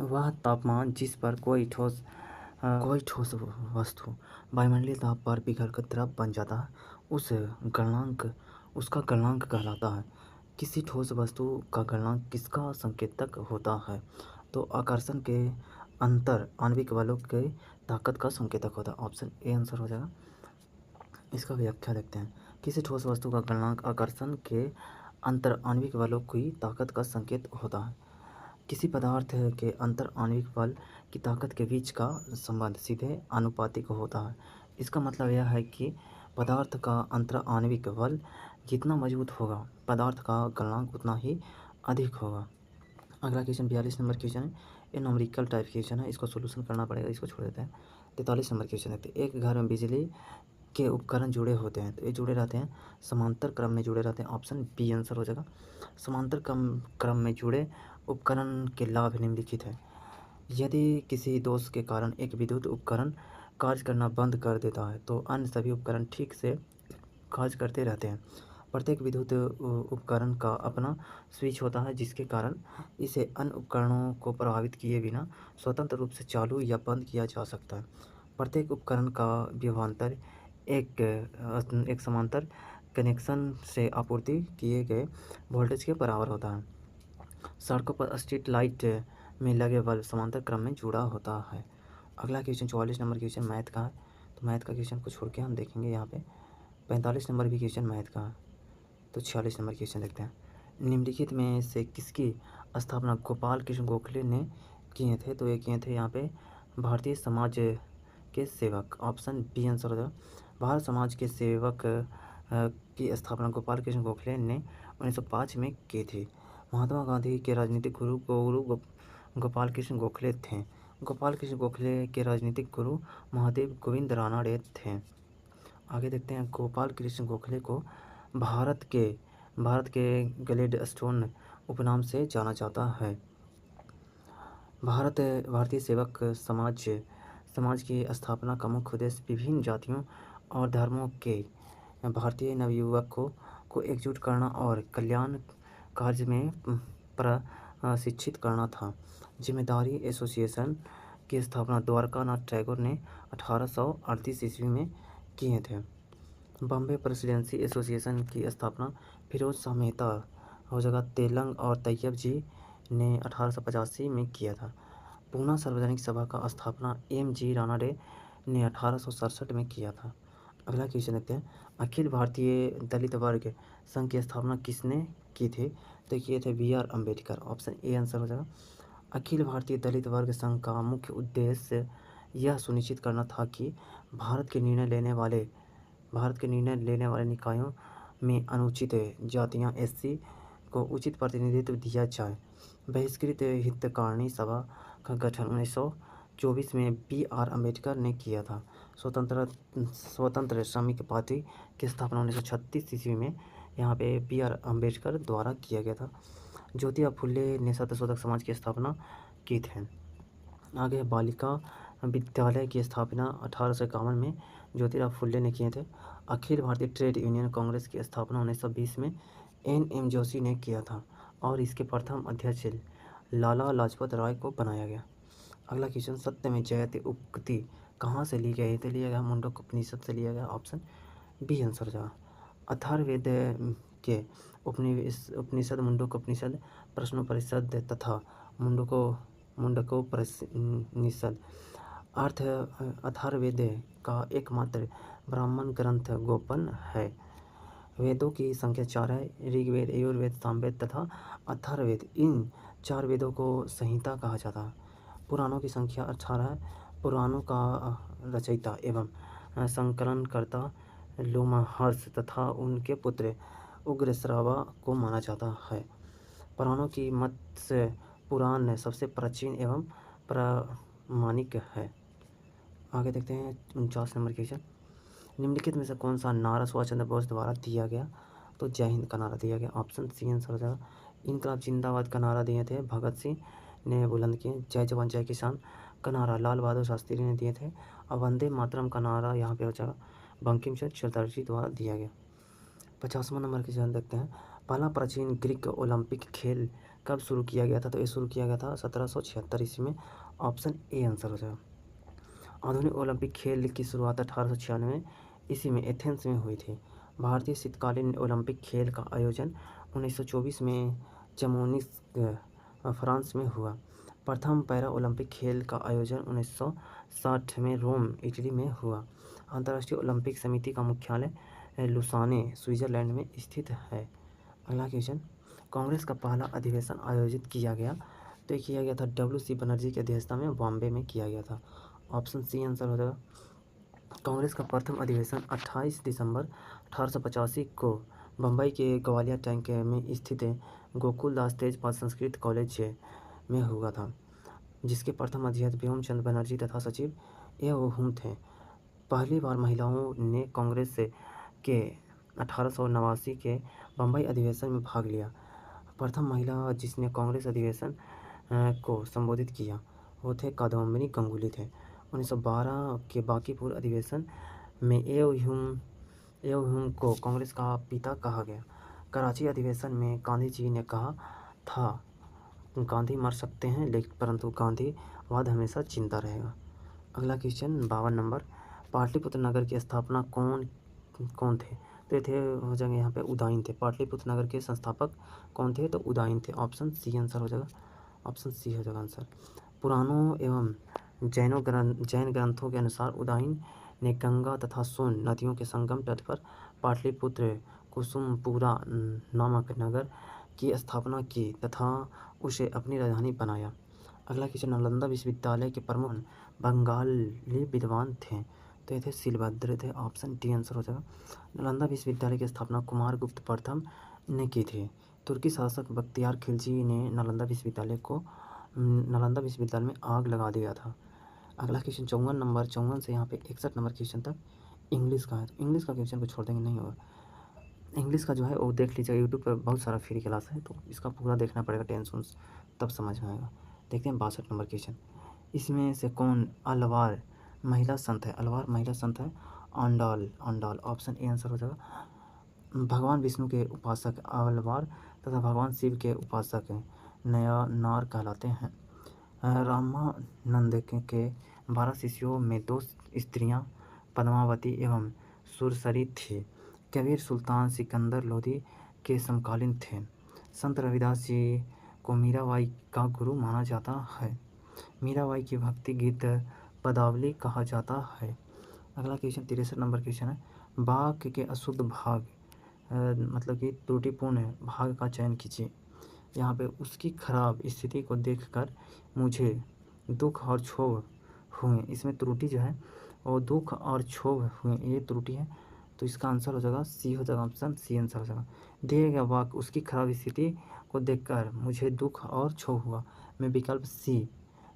वह तापमान जिस पर कोई ठोस वस्तु वायुमंडलीय ताप पर पिघलकर द्रव बन जाता है उसका गलनांक कहलाता है। किसी ठोस वस्तु का गलनांक किसका संकेतक होता है? तो आकर्षण के अंतर आणविक बलों के ताकत का संकेतक होता है। ऑप्शन ए आंसर हो जाएगा। इसका व्याख्या देखते हैं। किसी ठोस वस्तु का गलनांक आकर्षण के अंतर आणविक बलों की ताकत का संकेत होता है। किसी पदार्थ के अंतर आणविक बल की ताकत के बीच का संबंध सीधे आनुपातिक होता है। इसका मतलब यह है कि पदार्थ का अंतर आणविक बल जितना मजबूत होगा, पदार्थ का गलनांक उतना ही अधिक होगा। अगला क्वेश्चन 42 नंबर क्वेश्चन है। ये न्यूमेरिकल टाइप क्वेश्चन है, इसको सोल्यूशन करना पड़ेगा, इसको छोड़ देते हैं। 43 नंबर क्वेश्चन है। एक घर में बिजली के उपकरण जुड़े होते हैं, तो ये जुड़े रहते हैं, समांतर क्रम में जुड़े रहते हैं। ऑप्शन बी आंसर हो जाएगा। समांतर क्रम में जुड़े उपकरण के लाभ निम्नलिखित है। यदि किसी दोष के कारण एक विद्युत उपकरण कार्य करना बंद कर देता है तो अन्य सभी उपकरण ठीक से कार्य करते रहते हैं। प्रत्येक विद्युत उपकरण का अपना स्विच होता है, जिसके कारण इसे अन्य उपकरणों को प्रभावित किए बिना स्वतंत्र रूप से चालू या बंद किया जा सकता है। प्रत्येक उपकरण का विभवांतर एक समांतर कनेक्शन से आपूर्ति किए गए वोल्टेज के बराबर होता है। सड़कों पर स्ट्रीट लाइट में लगे बल्ब समांतर क्रम में जुड़ा होता है। अगला क्वेश्चन 44 नंबर क्वेश्चन मैथ का है, तो मैथ का क्वेश्चन को छोड़ के हम देखेंगे यहाँ पे 45 नंबर भी क्वेश्चन मैथ का है। तो 46 नंबर क्वेश्चन देखते हैं। निम्नलिखित में से किसकी स्थापना गोपाल कृष्ण गोखले ने किए थे? तो ये किए थे यहाँ पे भारतीय समाज के सेवक, ऑप्शन बी आंसर हो जाएगा। भारत समाज के सेवक की स्थापना गोपाल कृष्ण गोखले ने 1905 में की थी। महात्मा गांधी के राजनीतिक गुरु गोपाल कृष्ण गोखले थे। गोपाल कृष्ण गोखले के राजनीतिक गुरु महादेव गोविंद रानड़े थे। आगे देखते हैं। गोपाल कृष्ण गोखले को भारत के ग्लेडस्टोन उपनाम से जाना जाता है। भारतीय सेवक समाज की स्थापना का मुख्य उद्देश्य विभिन्न जातियों और धर्मों के भारतीय नवयुवकों को एकजुट करना और कल्याण कार्य में प्रशिक्षित करना था। जिम्मेदारी एसोसिएशन की स्थापना द्वारकानाथ टैगोर ने 1838 ईस्वी में किए थे। बॉम्बे प्रेसिडेंसी एसोसिएशन की स्थापना फिरोज शाह मेहता हो जगह तेलंग और तैयब जी ने 1885 में किया था। पूना सार्वजनिक सभा का स्थापना एम.जी. रानडे ने 1867 में किया था। अगला क्वेश्चन देखते हैं। अखिल भारतीय दलित वर्ग संघ की स्थापना किसने की थी? तो किए थे B R. Ambedkar, option A answer हो जाएगा। अखिल भारतीय दलित वर्ग संघ का मुख्य उद्देश्य यह सुनिश्चित करना था कि भारत के निर्णय लेने वाले निकायों में अनुसूचित जातियां एससी को उचित प्रतिनिधित्व दिया जाए। बहिष्कृत हितकारिणी सभा का गठन 1924 में बी.आर. अम्बेडकर ने किया था। स्वतंत्र श्रमिक पार्टी की स्थापना 1936 ईस्वी में यहाँ पे बी.आर. अम्बेडकर द्वारा किया गया था। ज्योतिबा फुले ने सत्यशोधक समाज की स्थापना की थी। आगे बालिका विद्यालय की स्थापना 1851 में ज्योतिबा फुले ने किए थे। अखिल भारतीय ट्रेड यूनियन कांग्रेस की स्थापना 1920 में एन.एम. जोशी ने किया था और इसके प्रथम अध्यक्ष लाला लाजपत राय को बनाया गया। अगला क्वेश्चन। सत्य में जयते उक्ति कहाँ से ली गई? तो लिया गया मुंडक उपनिषद से लिया गया, ऑप्शन बी आंसर जाएगा। अथर्ववेद के उपनिषद मुंडक उपनिषद, प्रश्नोपनिषद तथा मुंडकोपनिषद अर्थ अथर्ववेद का एकमात्र ब्राह्मण ग्रंथ गोपन है। वेदों की संख्या 4 है। ऋग्वेद, यजुर्वेद, सामवेद तथा अथर्ववेद। इन 4 वेदों को संहिता कहा जाता है। पुराणों की संख्या 18 है। पुराणों का रचयिता एवं संकलनकर्ता लोमहर्ष तथा उनके पुत्र उग्रश्रवा को माना जाता है। पुराणों की मत्स्य पुराण सबसे प्राचीन एवं प्रामाणिक है। आगे देखते हैं 49 नंबर क्वेश्चन। निम्नलिखित में से कौन सा नारा सुभाष चंद्र बोस द्वारा दिया गया? तो जय हिंद का नारा दिया गया, ऑप्शन सी आंसर हो जाएगा। इनकलाब जिंदाबाद का नारा दिए थे भगत सिंह ने बुलंद किए। जय जवान जय किसान का नारा लाल बहादुर शास्त्री ने दिए थे। और वंदे मातरम का नारा यहाँ पे हो जाएगा बंकिम चंद्र चटर्जी द्वारा दिया गया। 50वां नंबर के ध्यान देखते हैं। पहला प्राचीन ग्रीक ओलंपिक खेल कब शुरू किया गया था? तो ये शुरू किया गया था 1776 ईस्वी में, ऑप्शन ए आंसर हो जाएगा। आधुनिक ओलंपिक खेल की शुरुआत 1896 ईस्वी में एथेंस में हुई थी। भारतीय शीतकालीन ओलंपिक खेल का आयोजन 1924 में चमोनिस फ्रांस में हुआ। प्रथम पैरा ओलंपिक खेल का आयोजन 1960 में रोम इटली में हुआ। अंतर्राष्ट्रीय ओलंपिक समिति का मुख्यालय लुसाने स्विट्जरलैंड में स्थित है। अगला क्वेश्चन। कांग्रेस का पहला अधिवेशन आयोजित किया गया? तो ये किया गया था डब्ल्यू.सी. बनर्जी की अध्यक्षता में बॉम्बे में किया गया था, ऑप्शन सी आंसर हो जाएगा। कांग्रेस का प्रथम अधिवेशन 28 दिसंबर 1885 को बम्बई के ग्वालियर टैंक में स्थित गोकुलदास तेजपाल संस्कृत कॉलेज में हुआ था, जिसके प्रथम अध्यक्ष व्योमचंद बनर्जी तथा सचिव ए हुम थे। पहली बार महिलाओं ने कांग्रेस के 1889 के बम्बई अधिवेशन में भाग लिया। प्रथम महिला जिसने कांग्रेस अधिवेशन को संबोधित किया वो थे कादम्बिनी गांगुली थे। 1912 के बांकीपुर अधिवेशन में ए ह्यूम एवं को कांग्रेस का पिता कहा गया। कराची अधिवेशन में गांधी जी ने कहा था, गांधी मर सकते हैं लेकिन परंतु गांधीवाद हमेशा जिंदा रहेगा। अगला क्वेश्चन 52 नंबर, पाटलिपुत्र नगर की स्थापना कौन कौन थे? तो ये थे हो जाएंगे यहाँ पे उदयन थे। पाटलिपुत्र नगर के संस्थापक कौन थे? तो उदयन थे। ऑप्शन सी आंसर हो जाएगा, ऑप्शन सी हो जाएगा आंसर। पुराणों एवं जैन ग्रंथों के अनुसार उदयन ने गंगा तथा सोन नदियों के संगम तट पर पाटलिपुत्र कुसुमपुरा नामक नगर की स्थापना की तथा उसे अपनी राजधानी बनाया। अगला क्वेश्चन, नालंदा विश्वविद्यालय के प्रमुख बंगाली विद्वान थे? तो ये थे शिलभद्र थे। ऑप्शन डी आंसर हो जाएगा। नालंदा विश्वविद्यालय की स्थापना कुमारगुप्त प्रथम ने की थी। तुर्की शासक बख्तियार खिलजी ने नालंदा विश्वविद्यालय में आग लगा दिया था। अगला क्वेश्चन 54 नंबर, 54 से यहाँ पे 61 नंबर क्वेश्चन तक इंग्लिश का है। तो इंग्लिश का क्वेश्चन को छोड़ देंगे, नहीं होगा। इंग्लिश का जो है वो देख लीजिएगा, यूट्यूब पर बहुत सारा फ्री क्लास है, तो इसका पूरा देखना पड़ेगा, टेंशन तब समझ में आएगा। देखते हैं 62 नंबर क्वेश्चन, इसमें से कौन अलवार महिला संत है? अलवार महिला संत है आंडाल। ऑप्शन ए आंसर हो जाएगा। भगवान विष्णु के उपासक अलवार तथा भगवान शिव के उपासक नया नार कहलाते हैं। रामानंद के 12 शिष्यों में 2 स्त्रियां पद्मावती एवं सुरसरी थी। कबीर सुल्तान सिकंदर लोधी के समकालीन थे। संत रविदास जी को मीराबाई का गुरु माना जाता है। मीराबाई की भक्ति गीत पदावली कहा जाता है। अगला क्वेश्चन 63 नंबर क्वेश्चन है, वाक्य के अशुद्ध भाग मतलब कि त्रुटिपूर्ण भाग का चयन कीजिए। यहाँ पे उसकी खराब स्थिति को देखकर मुझे दुख और क्षोभ हुए, इसमें त्रुटि जो है वो दुख और क्षोभ हुए, ये त्रुटि है। तो इसका आंसर हो जाएगा सी हो जाएगा, ऑप्शन सी आंसर हो जाएगा। दिए गया वाक्य उसकी खराब स्थिति को देखकर मुझे दुख और क्षोभ हुआ में विकल्प सी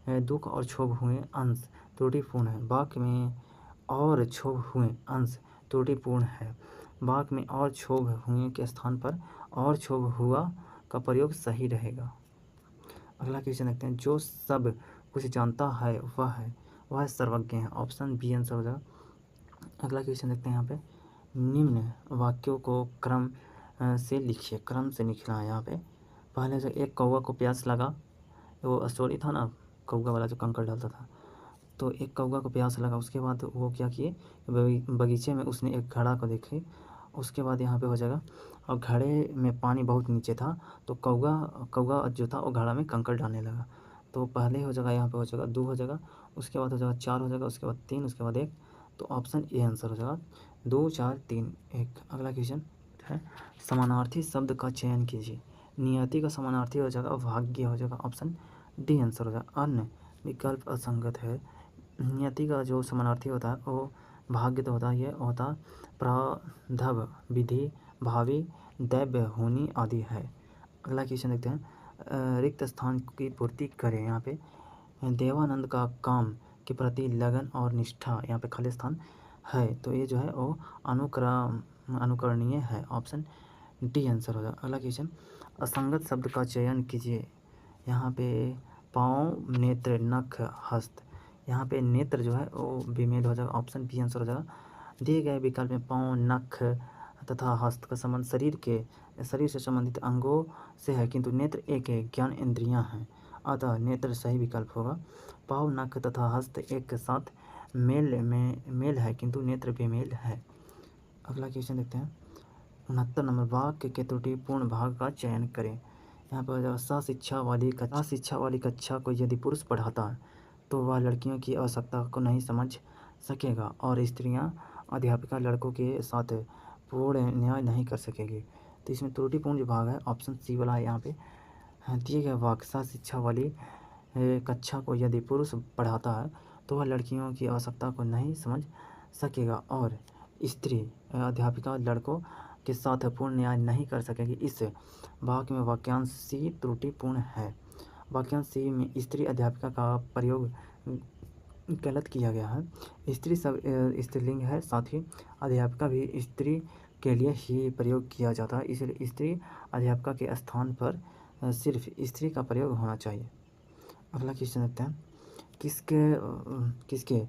दुख और क्षोभ हुए अंश त्रुटिपूर्ण है। वाक्य में और क्षोभ हुए अंश त्रुटिपूर्ण है। वाक्य में और क्षोभ हुए के स्थान पर और क्षोभ हुआ का प्रयोग सही रहेगा। अगला क्वेश्चन देखते हैं, जो सब कुछ जानता है वह सर्वज्ञ है। ऑप्शन बी आंसर हो जाएगा। अगला क्वेश्चन देखते हैं, यहाँ पे निम्न वाक्यों को क्रम से लिखिए। क्रम से लिखना है यहाँ पे। पहले से एक कौवा को प्यास लगा, वो स्टोरी था ना कौवा वाला जो कंकड़ डालता था, तो एक कौवा को प्यास लगा, उसके बाद वो क्या किए, बगीचे में उसने एक घड़ा को देखे। उसके बाद यहाँ पे हो जाएगा, और घड़े में पानी बहुत नीचे था, तो कौवा जो था वो घड़ा में कंकड़ डालने लगा। तो पहले हो जाएगा, यहाँ पे हो जाएगा 2 हो जाएगा, उसके बाद हो जाएगा 4 हो जाएगा, उसके बाद 3, उसके बाद 1। तो ऑप्शन ए आंसर हो जाएगा 2, 4, 3, 1। अगला क्वेश्चन है, समानार्थी शब्द का चयन कीजिए। नियति का समानार्थी हो जाएगा भाग्य, हो जाएगा ऑप्शन डी आंसर हो जाएगा। अन्य विकल्प असंगत है। नियति का जो समानार्थी होता है वो भाग्य तो होता है, ये होता प्रारब्ध, विधि, भावी, दैव्य, होनी आदि है। अगला क्वेश्चन देखते हैं, रिक्त स्थान की पूर्ति करें। यहाँ पे देवानंद का काम के प्रति लगन और निष्ठा, यहाँ पे खाली स्थान है, तो ये जो है वो अनुकरणीय है। ऑप्शन डी आंसर हो जाएगा। अगला क्वेश्चन, असंगत शब्द का चयन कीजिए। यहाँ पे पाँव, नेत्र, नख, हस्त, यहाँ पे नेत्र जो है वो विमेल हो जाएगा। ऑप्शन बी आंसर हो जाएगा। दिए गए विकल्प में पाँव, नख तथा हस्त का संबंध शरीर से संबंधित अंगों से है, किंतु नेत्र एक ज्ञान इंद्रियां हैं, अतः नेत्र सही विकल्प होगा। पाँव, नख तथा हस्त एक साथ मेल है, किंतु नेत्र बेमेल है। अगला क्वेश्चन देखते हैं, 69 नंबर, वाक्य के त्रुटिपूर्ण भाग का चयन करें। यहाँ पर हो जाएगा, शिक्षा वाली कक्षा को यदि पुरुष पढ़ाता है तो वह लड़कियों की आवश्यकता को नहीं समझ सकेगा, और स्त्रियां अध्यापिका लड़कों के साथ पूर्ण न्याय नहीं कर सकेगी। तो इसमें त्रुटिपूर्ण जो भाग है ऑप्शन सी वाला है। यहाँ पे दिए गए वाक्य, शिक्षा वाली कक्षा को यदि पुरुष पढ़ाता है तो वह लड़कियों की आवश्यकता को नहीं समझ सकेगा, और स्त्री अध्यापिका लड़कों के साथ पूर्ण न्याय नहीं कर सकेगी। इस वाक्य में वाक्यांश सी त्रुटिपूर्ण है। वाक्यांश सी में स्त्री अध्यापिका का प्रयोग गलत किया गया है। स्त्री सब स्त्रीलिंग है, साथ ही अध्यापिका भी स्त्री के लिए ही प्रयोग किया जाता है, इसलिए स्त्री अध्यापिका के स्थान पर सिर्फ स्त्री का प्रयोग होना चाहिए। अगला क्वेश्चन देखते हैं, किसके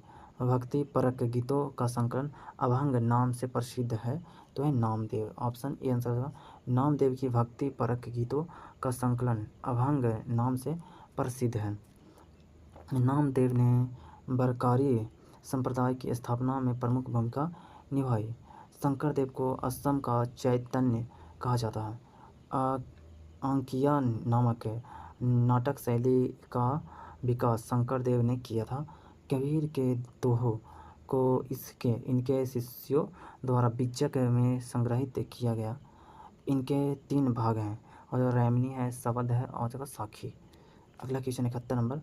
भक्ति परक गीतों का संकलन अभंग नाम से प्रसिद्ध है, तो है नामदेव। ऑप्शन ए आंसर होगा। नामदेव की भक्ति परक गीतों का संकलन अभंग नाम से प्रसिद्ध है। नामदेव ने बरकारी संप्रदाय की स्थापना में प्रमुख भूमिका निभाई। शंकरदेव को असम का चैतन्य कहा जाता है। अंकिया नामक नाटक शैली का विकास शंकरदेव ने किया था। कबीर के दोहों को इनके शिष्यों द्वारा बीजक में संग्रहित किया गया। इनके 3 भाग हैं और रैमनी है, शबद है और जगह साखी। अगला क्वेश्चन 71 नंबर।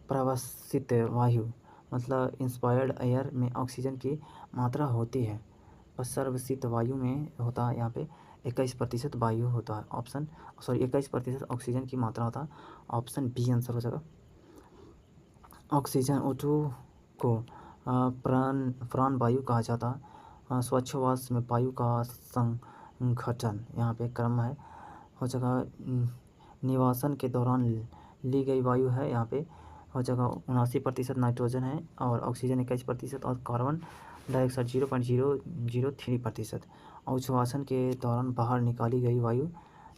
प्रवासित वायु मतलब इंस्पायर्ड एयर में ऑक्सीजन की मात्रा होती है। प्रसर्वसित वायु में होता है यहाँ पे 21% वायु होता है। 21% ऑक्सीजन की मात्रा होता है। ऑप्शन बी आंसर हो जाएगा। ऑक्सीजन O2 को प्राण वायु कहा जाता है। श्वासोच्छ्वास में वायु का संघटन यहाँ पे क्रम है हो जाएगा। निवासन के दौरान ली गई वायु है यहाँ पे हो जाएगा 79% नाइट्रोजन है और ऑक्सीजन 21% और कार्बन डाइऑक्साइड 0.003%। उच्छ्वासन के दौरान बाहर निकाली गई वायु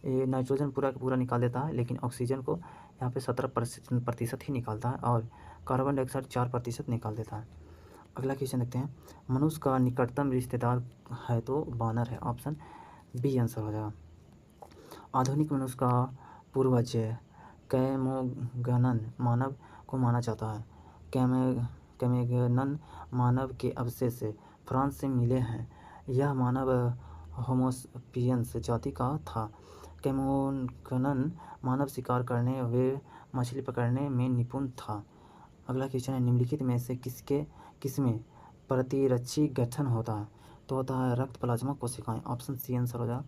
ये नाइट्रोजन पूरा का पूरा निकाल देता है, लेकिन ऑक्सीजन को यहाँ पे 17% ही निकालता है और कार्बन डाइऑक्साइड 4% निकाल देता है। अगला क्वेश्चन देखते हैं। मनुष्य का निकटतम रिश्तेदार है तो बानर है। ऑप्शन बी आंसर हो जाएगा। आधुनिक मनुष्य का पूर्वज कैमोगनन मानव को माना जाता है। कैमोगनन मानव के अवशेष फ्रांस से मिले हैं। यह मानव होमोसपियंस जाति का था। कैमोगनन मानव शिकार करने व मछली पकड़ने में निपुण था। अगला क्वेश्चन है। निम्नलिखित में से किसमें प्रतिरक्षी गठन होता है, तो होता है रक्त प्लाज्मा कोशिकाएं। ऑप्शन सी आंसर हो जाएगा।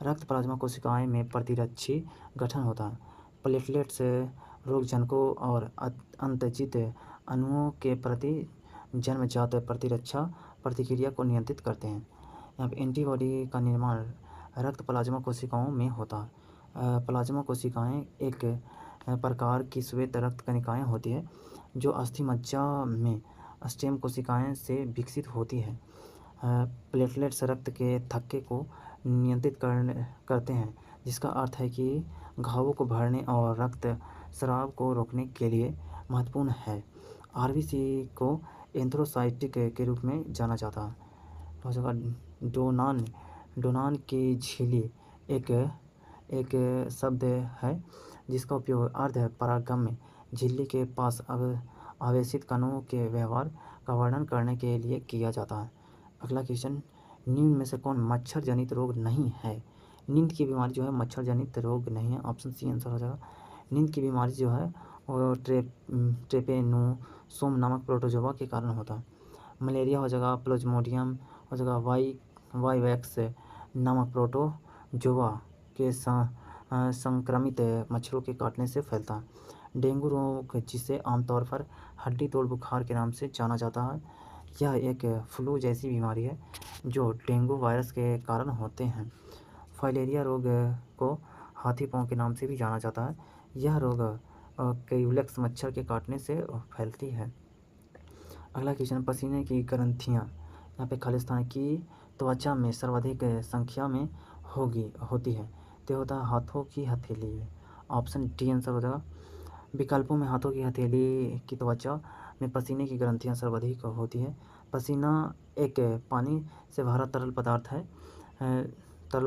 रक्त प्लाज्मा कोशिकाएं में प्रतिरक्षी गठन होता है। प्लेटलेट्स रोगजनकों और अंतर्जित अणुओं के प्रति जन्मजात प्रतिरक्षा प्रतिक्रिया को नियंत्रित करते हैं। यहाँ पे एंटीबॉडी का निर्माण रक्त प्लाज्मा कोशिकाओं में होता है। प्लाज्मा कोशिकाएं एक प्रकार की श्वेत रक्त कणिकाएं होती है जो अस्थि मज्जा में स्टेम कोशिकाएं से विकसित होती है। प्लेटलेट्स रक्त के थक्के को नियंत्रित करते हैं, जिसका अर्थ है कि घावों को भरने और रक्त स्राव को रोकने के लिए महत्वपूर्ण है। आरबीसी को एंथ्रोसाइटिक के रूप में जाना जाता है। हो जाएगा डोनान की झिल्ली एक शब्द है जिसका उपयोग अर्ध परागम्य झिल्ली के पास आवेशित कणों के व्यवहार का वर्णन करने के लिए किया जाता है। अगला क्वेश्चन। निम्न में से कौन मच्छर जनित रोग नहीं है। नींद की बीमारी जो है मच्छर जनित रोग नहीं है। ऑप्शन सी आंसर हो जाएगा। नींद की बीमारी जो है वो ट्रेपेनोसोम नामक प्रोटोजोआ के कारण होता है। मलेरिया हो जाएगा। प्लाज्मोडियम हो जाएगा। वाईवैक्स नामक प्रोटोजोआ के संक्रमित मच्छरों के काटने से फैलता है। डेंगू रोग जिसे आमतौर पर हड्डी तोड़ बुखार के नाम से जाना जाता है, यह एक फ्लू जैसी बीमारी है जो डेंगू वायरस के कारण होते हैं। फाइलेरिया रोग को हाथी पाँव के नाम से भी जाना जाता है। यह रोग कैयुलेक्स मच्छर के काटने से फैलती है। अगला क्वेश्चन। पसीने की ग्रंथियाँ यहाँ पे खालिस्तान की त्वचा में सर्वाधिक संख्या में होती है, तो होता है हाथों की हथेली। ऑप्शन डी आंसर हो जाएगा। विकल्पों में हाथों की हथेली की त्वचा में पसीने की ग्रंथियाँ सर्वाधिक होती है। पसीना एक पानी से भरा तरल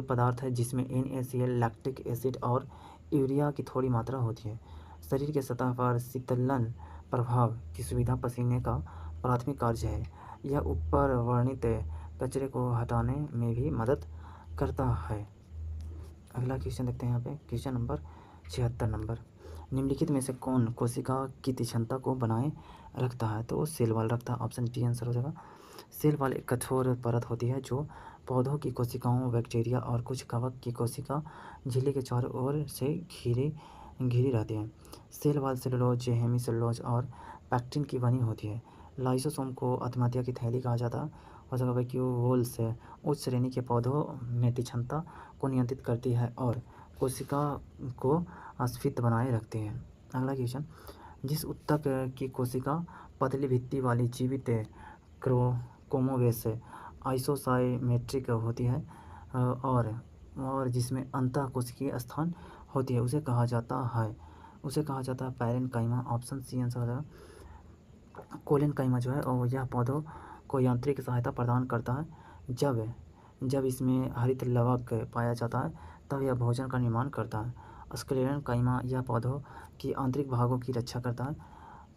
पदार्थ है जिसमें NaCl, लैक्टिक एसिड और यूरिया की थोड़ी मात्रा होती है। शरीर के सतह पर शीतलन प्रभाव की सुविधा पसीने का प्राथमिक कार्य है। यह ऊपर वर्णित कचरे को हटाने में भी मदद करता है। अगला क्वेश्चन देखते हैं यहाँ पे। Question number 76 number. निम्नलिखित में से कौन कोशिका की क्षमता को बनाए रखता है, तो वो सेल वॉल रखता है। ऑप्शन डी आंसर हो जाएगा। सेल वॉल एक कठोर परत होती है जो पौधों की कोशिकाओं, बैक्टीरिया और कुछ कवक की कोशिका झिल्ली के चारों ओर से घिरी रहती है। सेल वॉल सेलुलोज, हेमीसेलुलोज और पैक्टिन की बनी होती है। लाइसोसोम को आत्महत्या की थैली कहा जाता है। हो जाएगा वैक्यूओल्स उच्च श्रेणी के पौधों में क्षमता को नियंत्रित करती है और कोशिका को अस्फीत बनाए रखती है। अगला क्वेश्चन। जिस ऊतक की कोशिका पतली भित्ति वाली जीवित क्रोमोवेश आइसोसाइमेट्रिक होती है और जिसमें अंतःकोशिकीय स्थान होती है उसे कहा जाता है पैरेन्काइमा। ऑप्शन सी आंसर हो जाएगा। कोलेनकाइमा जो है और यह पौधों को यांत्रिक सहायता प्रदान करता है। जब इसमें हरित लवक पाया जाता है तब यह भोजन का निर्माण करता है। स्क्लेरेनकाइमा यह पौधों की आंतरिक भागों की रक्षा करता है।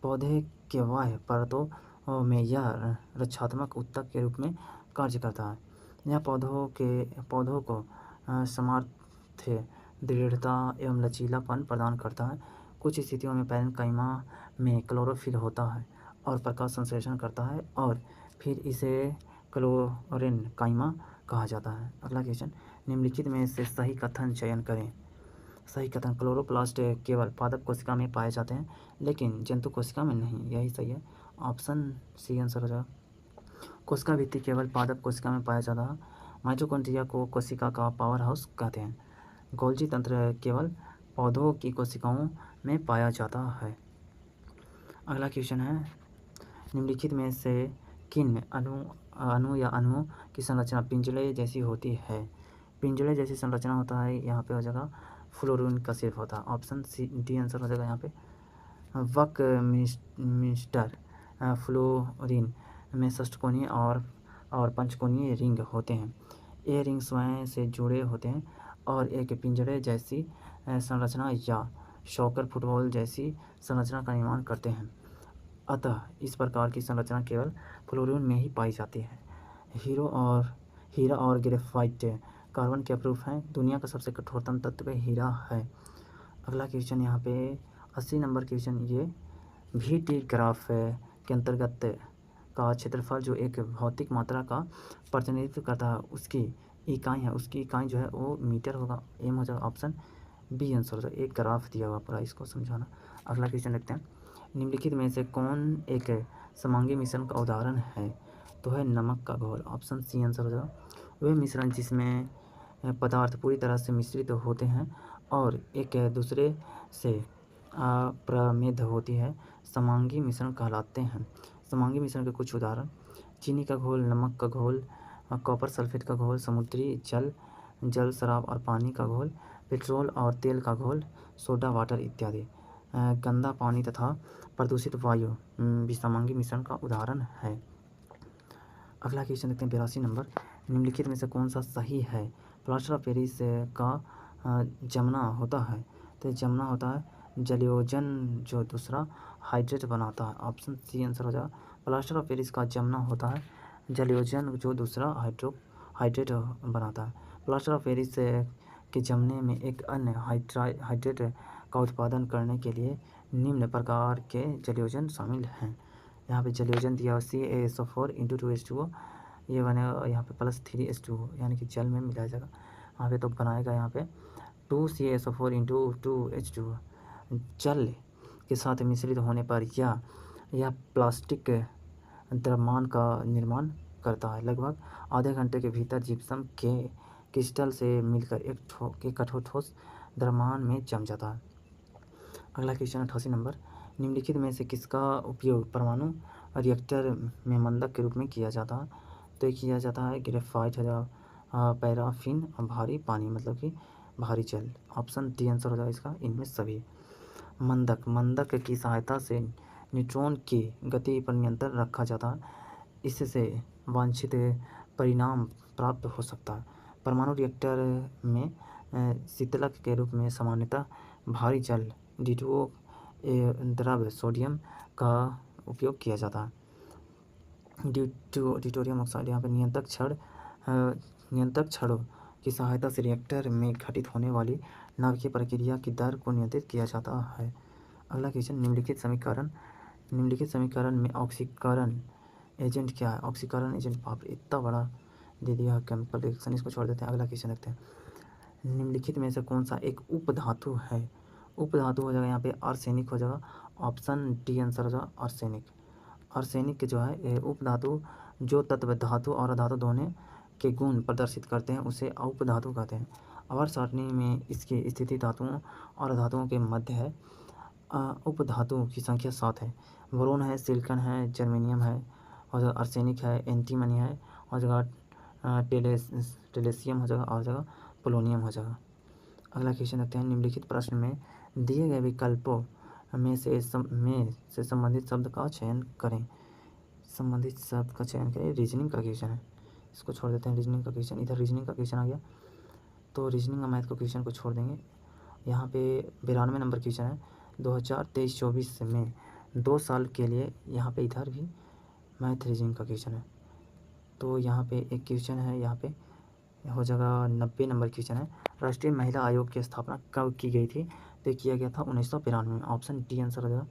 पौधे के बाह्य परतों में यह रक्षात्मक ऊतक के रूप में कार्य करता है। यह पौधों को सामर्थ्य, दृढ़ता एवं लचीलापन प्रदान करता है। कुछ स्थितियों में पैरेन्काइमा में क्लोरोफिल होता है और प्रकाश संश्लेषण करता है और फिर इसे क्लोरेनकाइमा कहा जाता है। अगला क्वेश्चन, निम्नलिखित में से सही कथन चयन करें। सही कथन, क्लोरोप्लास्ट केवल पादप कोशिका में पाए जाते हैं लेकिन जंतु कोशिका में नहीं। यही सही है। ऑप्शन सी आंसर हो जाएगा। कोशिका भित्ति केवल पादप कोशिका में पाया जाता है। माइटोकॉन्ड्रिया को कोशिका का पावर हाउस कहते हैं। गोल्जी तंत्र केवल पौधों की कोशिकाओं में पाया जाता है। अगला क्वेश्चन है, निम्नलिखित में से किन अणुओं की संरचना पिंजरे जैसी होती है। पिंजरे जैसी संरचना होता है, यहाँ पे हो जाएगा फ्लोरीन का सिर्फ होता है। ऑप्शन सी डी आंसर हो जाएगा यहाँ पे। वक मिस्टर फ्लोरीन में षष्ठकोणीय और पंचकोणीय रिंग होते हैं। ये रिंग स्वयं से जुड़े होते हैं और एक पिंजरे जैसी संरचना या सॉकर फुटबॉल जैसी संरचना का निर्माण करते हैं। अतः इस प्रकार की संरचना केवल फ्लोरीन में ही पाई जाती है। हीरा और ग्रेफाइट कार्बन के अपरूप हैं। दुनिया का सबसे कठोरतम तत्व हीरा है। अगला क्वेश्चन यहाँ पे 80 नंबर क्वेश्चन, ये VT ग्राफ के अंतर्गत का क्षेत्रफल जो एक भौतिक मात्रा का प्रतिनिधित्व करता है उसकी इकाई जो है वो मीटर होगा। एम हो जाएगा। ऑप्शन बी आंसर हो जाएगा। एक ग्राफ दिया हुआ पूरा, इसको समझाना। अगला क्वेश्चन देखते हैं, निम्नलिखित में से कौन एक समांगी मिश्रण का उदाहरण है। तो है नमक का घोल। ऑप्शन सी आंसर हो जाएगा। वह मिश्रण जिसमें पदार्थ पूरी तरह से मिश्रित होते हैं और एक दूसरे से प्रमेद होती है, समांगी मिश्रण कहलाते हैं। समांगी मिश्रण के कुछ उदाहरण, चीनी का घोल, नमक का घोल, कॉपर सल्फेट का घोल, समुद्री जल, शराब और पानी का घोल, पेट्रोल और तेल का घोल, सोडा वाटर इत्यादि। गंदा पानी तथा प्रदूषित वायु भी समांगी मिश्रण का उदाहरण है। अगला क्वेश्चन देखते हैं 82 नंबर, निम्नलिखित में से कौन सा सही है। प्लास्टर ऑफ पेरिस का जमना होता है। तो जमना होता है जलयोजन जो दूसरा हाइड्रेट बनाता है। ऑप्शन सी आंसर हो जाएगा। प्लास्टर ऑफ पेरिस का जमना होता है जलयोजन जो दूसरा हाइड्रेट बनाता है। प्लास्टर ऑफ पेरिस के जमने में एक अन्य हाइड्रेट का उत्पादन करने के लिए निम्न प्रकार के जलयोजन शामिल हैं। यहाँ पे जलयोजन दिया CaSO4 × 2H2O, ये बनेगा यहाँ पे +3H2O, यानी कि जल में मिलाया जाएगा। यहाँ पे तो बनाएगा यहाँ पे 2CaSO4 × 2H2O। जल के साथ मिश्रित होने पर यह प्लास्टिक द्रव्यमान का निर्माण करता है। लगभग आधे घंटे के भीतर जिप्सम के क्रिस्टल से मिलकर एक कठोर ठोस द्रव्यमान में जम जाता है। अगला क्वेश्चन 88 नंबर, निम्नलिखित में से किसका उपयोग परमाणु रिएक्टर में मंदक के रूप में किया जाता है। तो ये किया जाता है ग्रेफाइट, पैराफिन और भारी पानी मतलब कि भारी जल। ऑप्शन डी आंसर हो जाएगा इसका, इनमें सभी। मंदक की सहायता से न्यूट्रॉन की गति पर नियंत्रण रखा जाता है, इससे वांछित परिणाम प्राप्त हो सकता है। परमाणु रिएक्टर में शीतलक के रूप में सामान्यतः भारी जल D2O द्रव्य सोडियम का उपयोग किया जाता है। ड्यूटेरियम ऑक्साइड यहाँ पर नियंत्रक छड़ों की सहायता से रिएक्टर में घटित होने वाली नाभिकीय प्रक्रिया की दर को नियंत्रित किया जाता है। अगला क्वेश्चन, निम्नलिखित समीकरण में ऑक्सीकरण एजेंट क्या है। ऑक्सीकरण एजेंट, बाप रे इतना बड़ा दे दिया केमिकल रिएक्शन, इसको छोड़ देते हैं। अगला क्वेश्चन देखते हैं, निम्नलिखित में से कौन सा एक उपधातु है। उपधातु हो जाएगा यहाँ पे आर्सेनिक हो जाएगा। ऑप्शन डी आंसर हो जाएगा आर्सेनिक। आर्सेनिक जो है उपधातु जो तत्व धातु और अधातु दोनों के गुण प्रदर्शित करते हैं उसे उपधातु कहते हैं। आवर्त सारणी में इसकी स्थिति धातुओं और अधातुओं के मध्य है। उपधातु की संख्या 7 है। बोरोन है, सिलिकॉन है, जर्मेनियम है, और जगह आर्सेनिक है, एंटीमनी है, और जगह टेलेशियम हो जाएगा, और जगह पोलोनियम हो जाएगा। अगला क्वेश्चन देखते हैं। निम्नलिखित प्रश्न में दिए गए विकल्पों में से संबंधित शब्द का चयन करें। संबंधित शब्द का चयन करें। रीजनिंग का क्वेश्चन है, इसको छोड़ देते हैं। रीजनिंग का क्वेश्चन, इधर रीजनिंग का क्वेश्चन आ गया, तो रीजनिंग और मैथ का क्वेश्चन को छोड़ देंगे। यहाँ पे 92 नंबर क्वेश्चन है। 2023-24 में 2 साल के लिए यहाँ पे इधर भी मैथ रीजनिंग का क्वेश्चन है। तो यहाँ पे एक क्वेश्चन है, यहाँ पे हो जाएगा 90 नंबर क्वेश्चन है। राष्ट्रीय महिला आयोग की स्थापना कब की गई थी? तो किया गया था 1992 में। ऑप्शन डी आंसर हो जाएगा।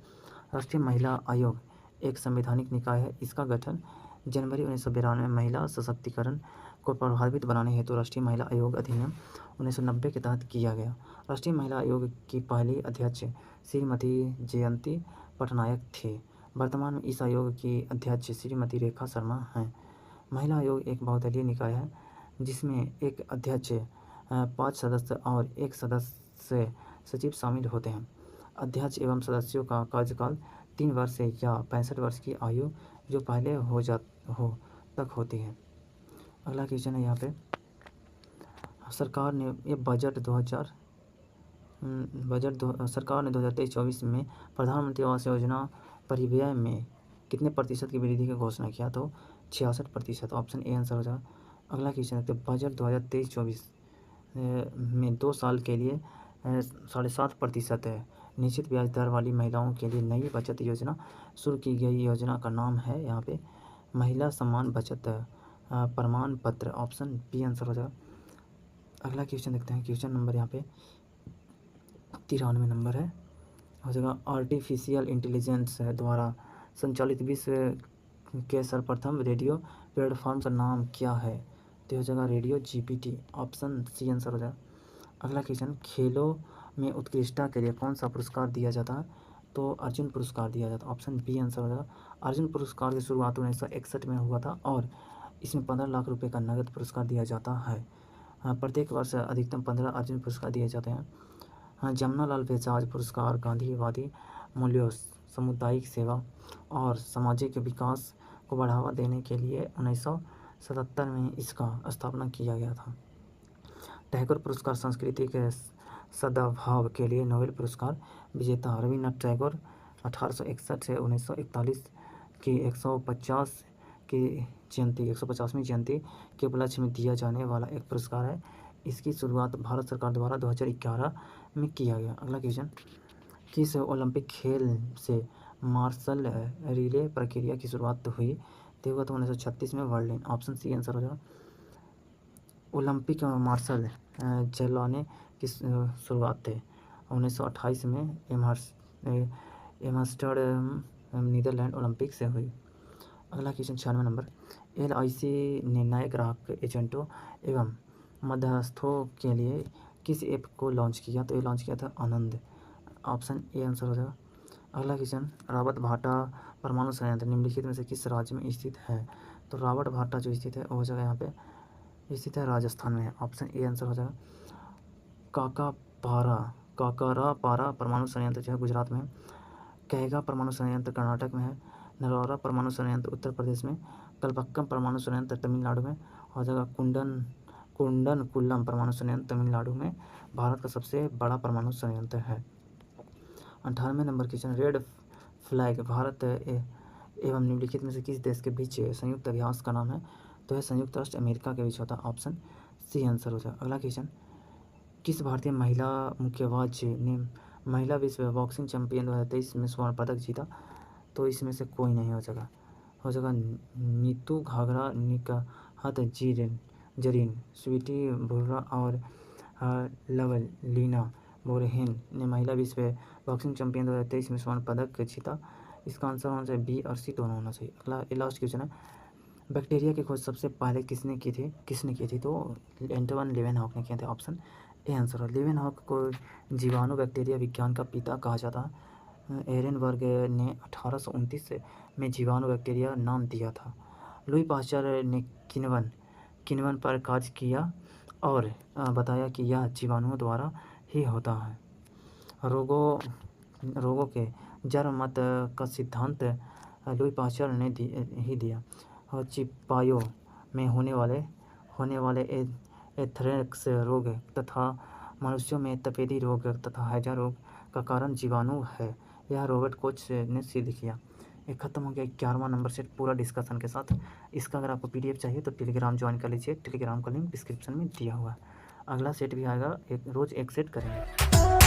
राष्ट्रीय महिला आयोग एक संवैधानिक निकाय है। इसका गठन जनवरी 1992 में महिला सशक्तिकरण को प्रभावित बनाने हेतु राष्ट्रीय महिला आयोग अधिनियम 1990 के तहत किया गया। राष्ट्रीय महिला आयोग की पहली अध्यक्ष श्रीमती जयंती पटनायक थी। वर्तमान में इस आयोग की अध्यक्ष श्रीमती रेखा शर्मा हैं। महिला आयोग एक बहुदलीय निकाय है जिसमें एक अध्यक्ष, 5 सदस्य और एक सदस्य सचिव शामिल होते हैं। अध्यक्ष एवं सदस्यों का कार्यकाल 3 वर्ष या 65 वर्ष की आयु जो पहले हो तक होती है। अगला क्वेश्चन है यहाँ पे, सरकार ने ये सरकार ने 2023-24 में प्रधानमंत्री आवास योजना परिव्यय में कितने प्रतिशत की वृद्धि की घोषणा किया? तो 66%। ऑप्शन ए आंसर हो जाएगा। अगला क्वेश्चन है, बजट 2023-24 में 2 साल के लिए 7.5% है निश्चित ब्याज दर वाली महिलाओं के लिए नई बचत योजना शुरू की गई। योजना का नाम है यहाँ पे महिला सम्मान बचत प्रमाण पत्र। ऑप्शन बी आंसर हो जाएगा। अगला क्वेश्चन देखते हैं। क्वेश्चन नंबर यहाँ पे 93 नंबर है, हो जाएगा। आर्टिफिशियल इंटेलिजेंस द्वारा संचालित विश्व के सर्वप्रथम रेडियो प्लेटफॉर्म का नाम क्या है? तो हो जाएगा radio GPT. Option C answer हो जाएगा। अगला क्वेश्चन, खेलों में उत्कृष्टता के लिए कौन सा पुरस्कार दिया जाता है? तो अर्जुन पुरस्कार दिया जाता है। ऑप्शन बी आंसर हो जाएगा। अर्जुन पुरस्कार की शुरुआत 1961 में हुआ था और इसमें 15 लाख रुपए का नगद पुरस्कार दिया जाता है। प्रत्येक वर्ष अधिकतम 15 अर्जुन पुरस्कार दिए जाते हैं। जमनालाल बजाज पुरस्कार गांधीवादी मूल्यों, सामुदायिक सेवा और सामाजिक विकास को बढ़ावा देने के लिए 1977 में इसका स्थापना किया गया था। टैगोर पुरस्कार संस्कृति के सद्भाव के लिए नोबेल पुरस्कार विजेता रविन्द्रनाथ टैगोर 1861 से 1941 की 150वीं जयंती के उपलक्ष्य में दिया जाने वाला एक पुरस्कार है। इसकी शुरुआत भारत सरकार द्वारा 2011 में किया गया। अगला क्वेश्चन, किस ओलंपिक खेल से मार्शल रिले प्रक्रिया की शुरुआत हुई? तो हुआ था 1936 में बर्लिन। ऑप्शन सी आंसर हो जाएगा। ओलंपिक मार्शल चलाने की शुरुआत थे 1928 में एम्स्टर्डम नीदरलैंड ओलंपिक से हुई। अगला क्वेश्चन 96 नंबर, LIC ने नए ग्राहक एजेंटों एवं मध्यस्थों के लिए किस ऐप को लॉन्च किया? तो ये लॉन्च किया था आनंद। ऑप्शन ए आंसर हो जाएगा। अगला क्वेश्चन, रावत भाटा परमाणु संयंत्र निम्नलिखित में से किस राज्य में स्थित है? तो रावत भाटा जो स्थित है वो हो जाएगा यहाँ पे स्थित है राजस्थान में है। ऑप्शन ए आंसर हो जाएगा। काकरापारा परमाणु संयंत्र जो है गुजरात में है। कैगा परमाणु संयंत्र कर्नाटक में है। नरौरा परमाणु संयंत्र उत्तर प्रदेश में। कलपक्कम परमाणु संयंत्र तमिलनाडु में। और जगह कुंडनकुलम परमाणु संयंत्र तमिलनाडु में भारत का सबसे बड़ा परमाणु संयंत्र है। 98 number question, red flag Bharat एवं निम्नलिखित में से किस देश के बीच संयुक्त अभ्यास का नाम है? तो यह संयुक्त राष्ट्र अमेरिका के बीच होता है। ऑप्शन सी आंसर हो जाएगा। अगला क्वेश्चन, किस भारतीय महिला मुक्केबाज ने महिला विश्व बॉक्सिंग चैंपियन 2023 में स्वर्ण पदक जीता? तो इसमें से कोई नहीं हो जाएगा नीतू घाघरा, निकहत जरीन, स्वीटी बुर्रा और लवलीना बोरहेन ने महिला विश्व बॉक्सिंग चैंपियन 2023 में स्वर्ण पदक जीता। इसका आंसर होना चाहिए बी और सी दोनों होना चाहिए। अगला लास्ट क्वेश्चन है, बैक्टीरिया की खोज सबसे पहले किसने की थी? तो एंटोइन लीवेनहॉक ने किए थे। ऑप्शन ए आंसर है। लीवेनहॉक को जीवाणु बैक्टीरिया विज्ञान का पिता कहा जाता है। एरेनबर्ग ने 1829 में जीवाणु बैक्टीरिया नाम दिया था। लुई पाश्चर ने किण्वन पर कार्य किया और बताया कि यह जीवाणुओं द्वारा ही होता है। रोगों रोगों के जड़ मत का सिद्धांत लुई पास्चर ने ही दिया। और चिपायो में होने वाले एंथ्रेक्स रोग तथा मनुष्यों में तपेदी रोग तथा हैजा रोग का कारण जीवाणु है, यह रॉबर्ट कोच ने सिद्ध किया। ये खत्म हो गया 11वां नंबर सेट पूरा डिस्कशन के साथ। इसका अगर आपको पीडीएफ चाहिए तो टेलीग्राम ज्वाइन कर लीजिए, टेलीग्राम का लिंक डिस्क्रिप्शन में दिया हुआ है। अगला सेट भी आएगा, रोज़ एक सेट करेंगे।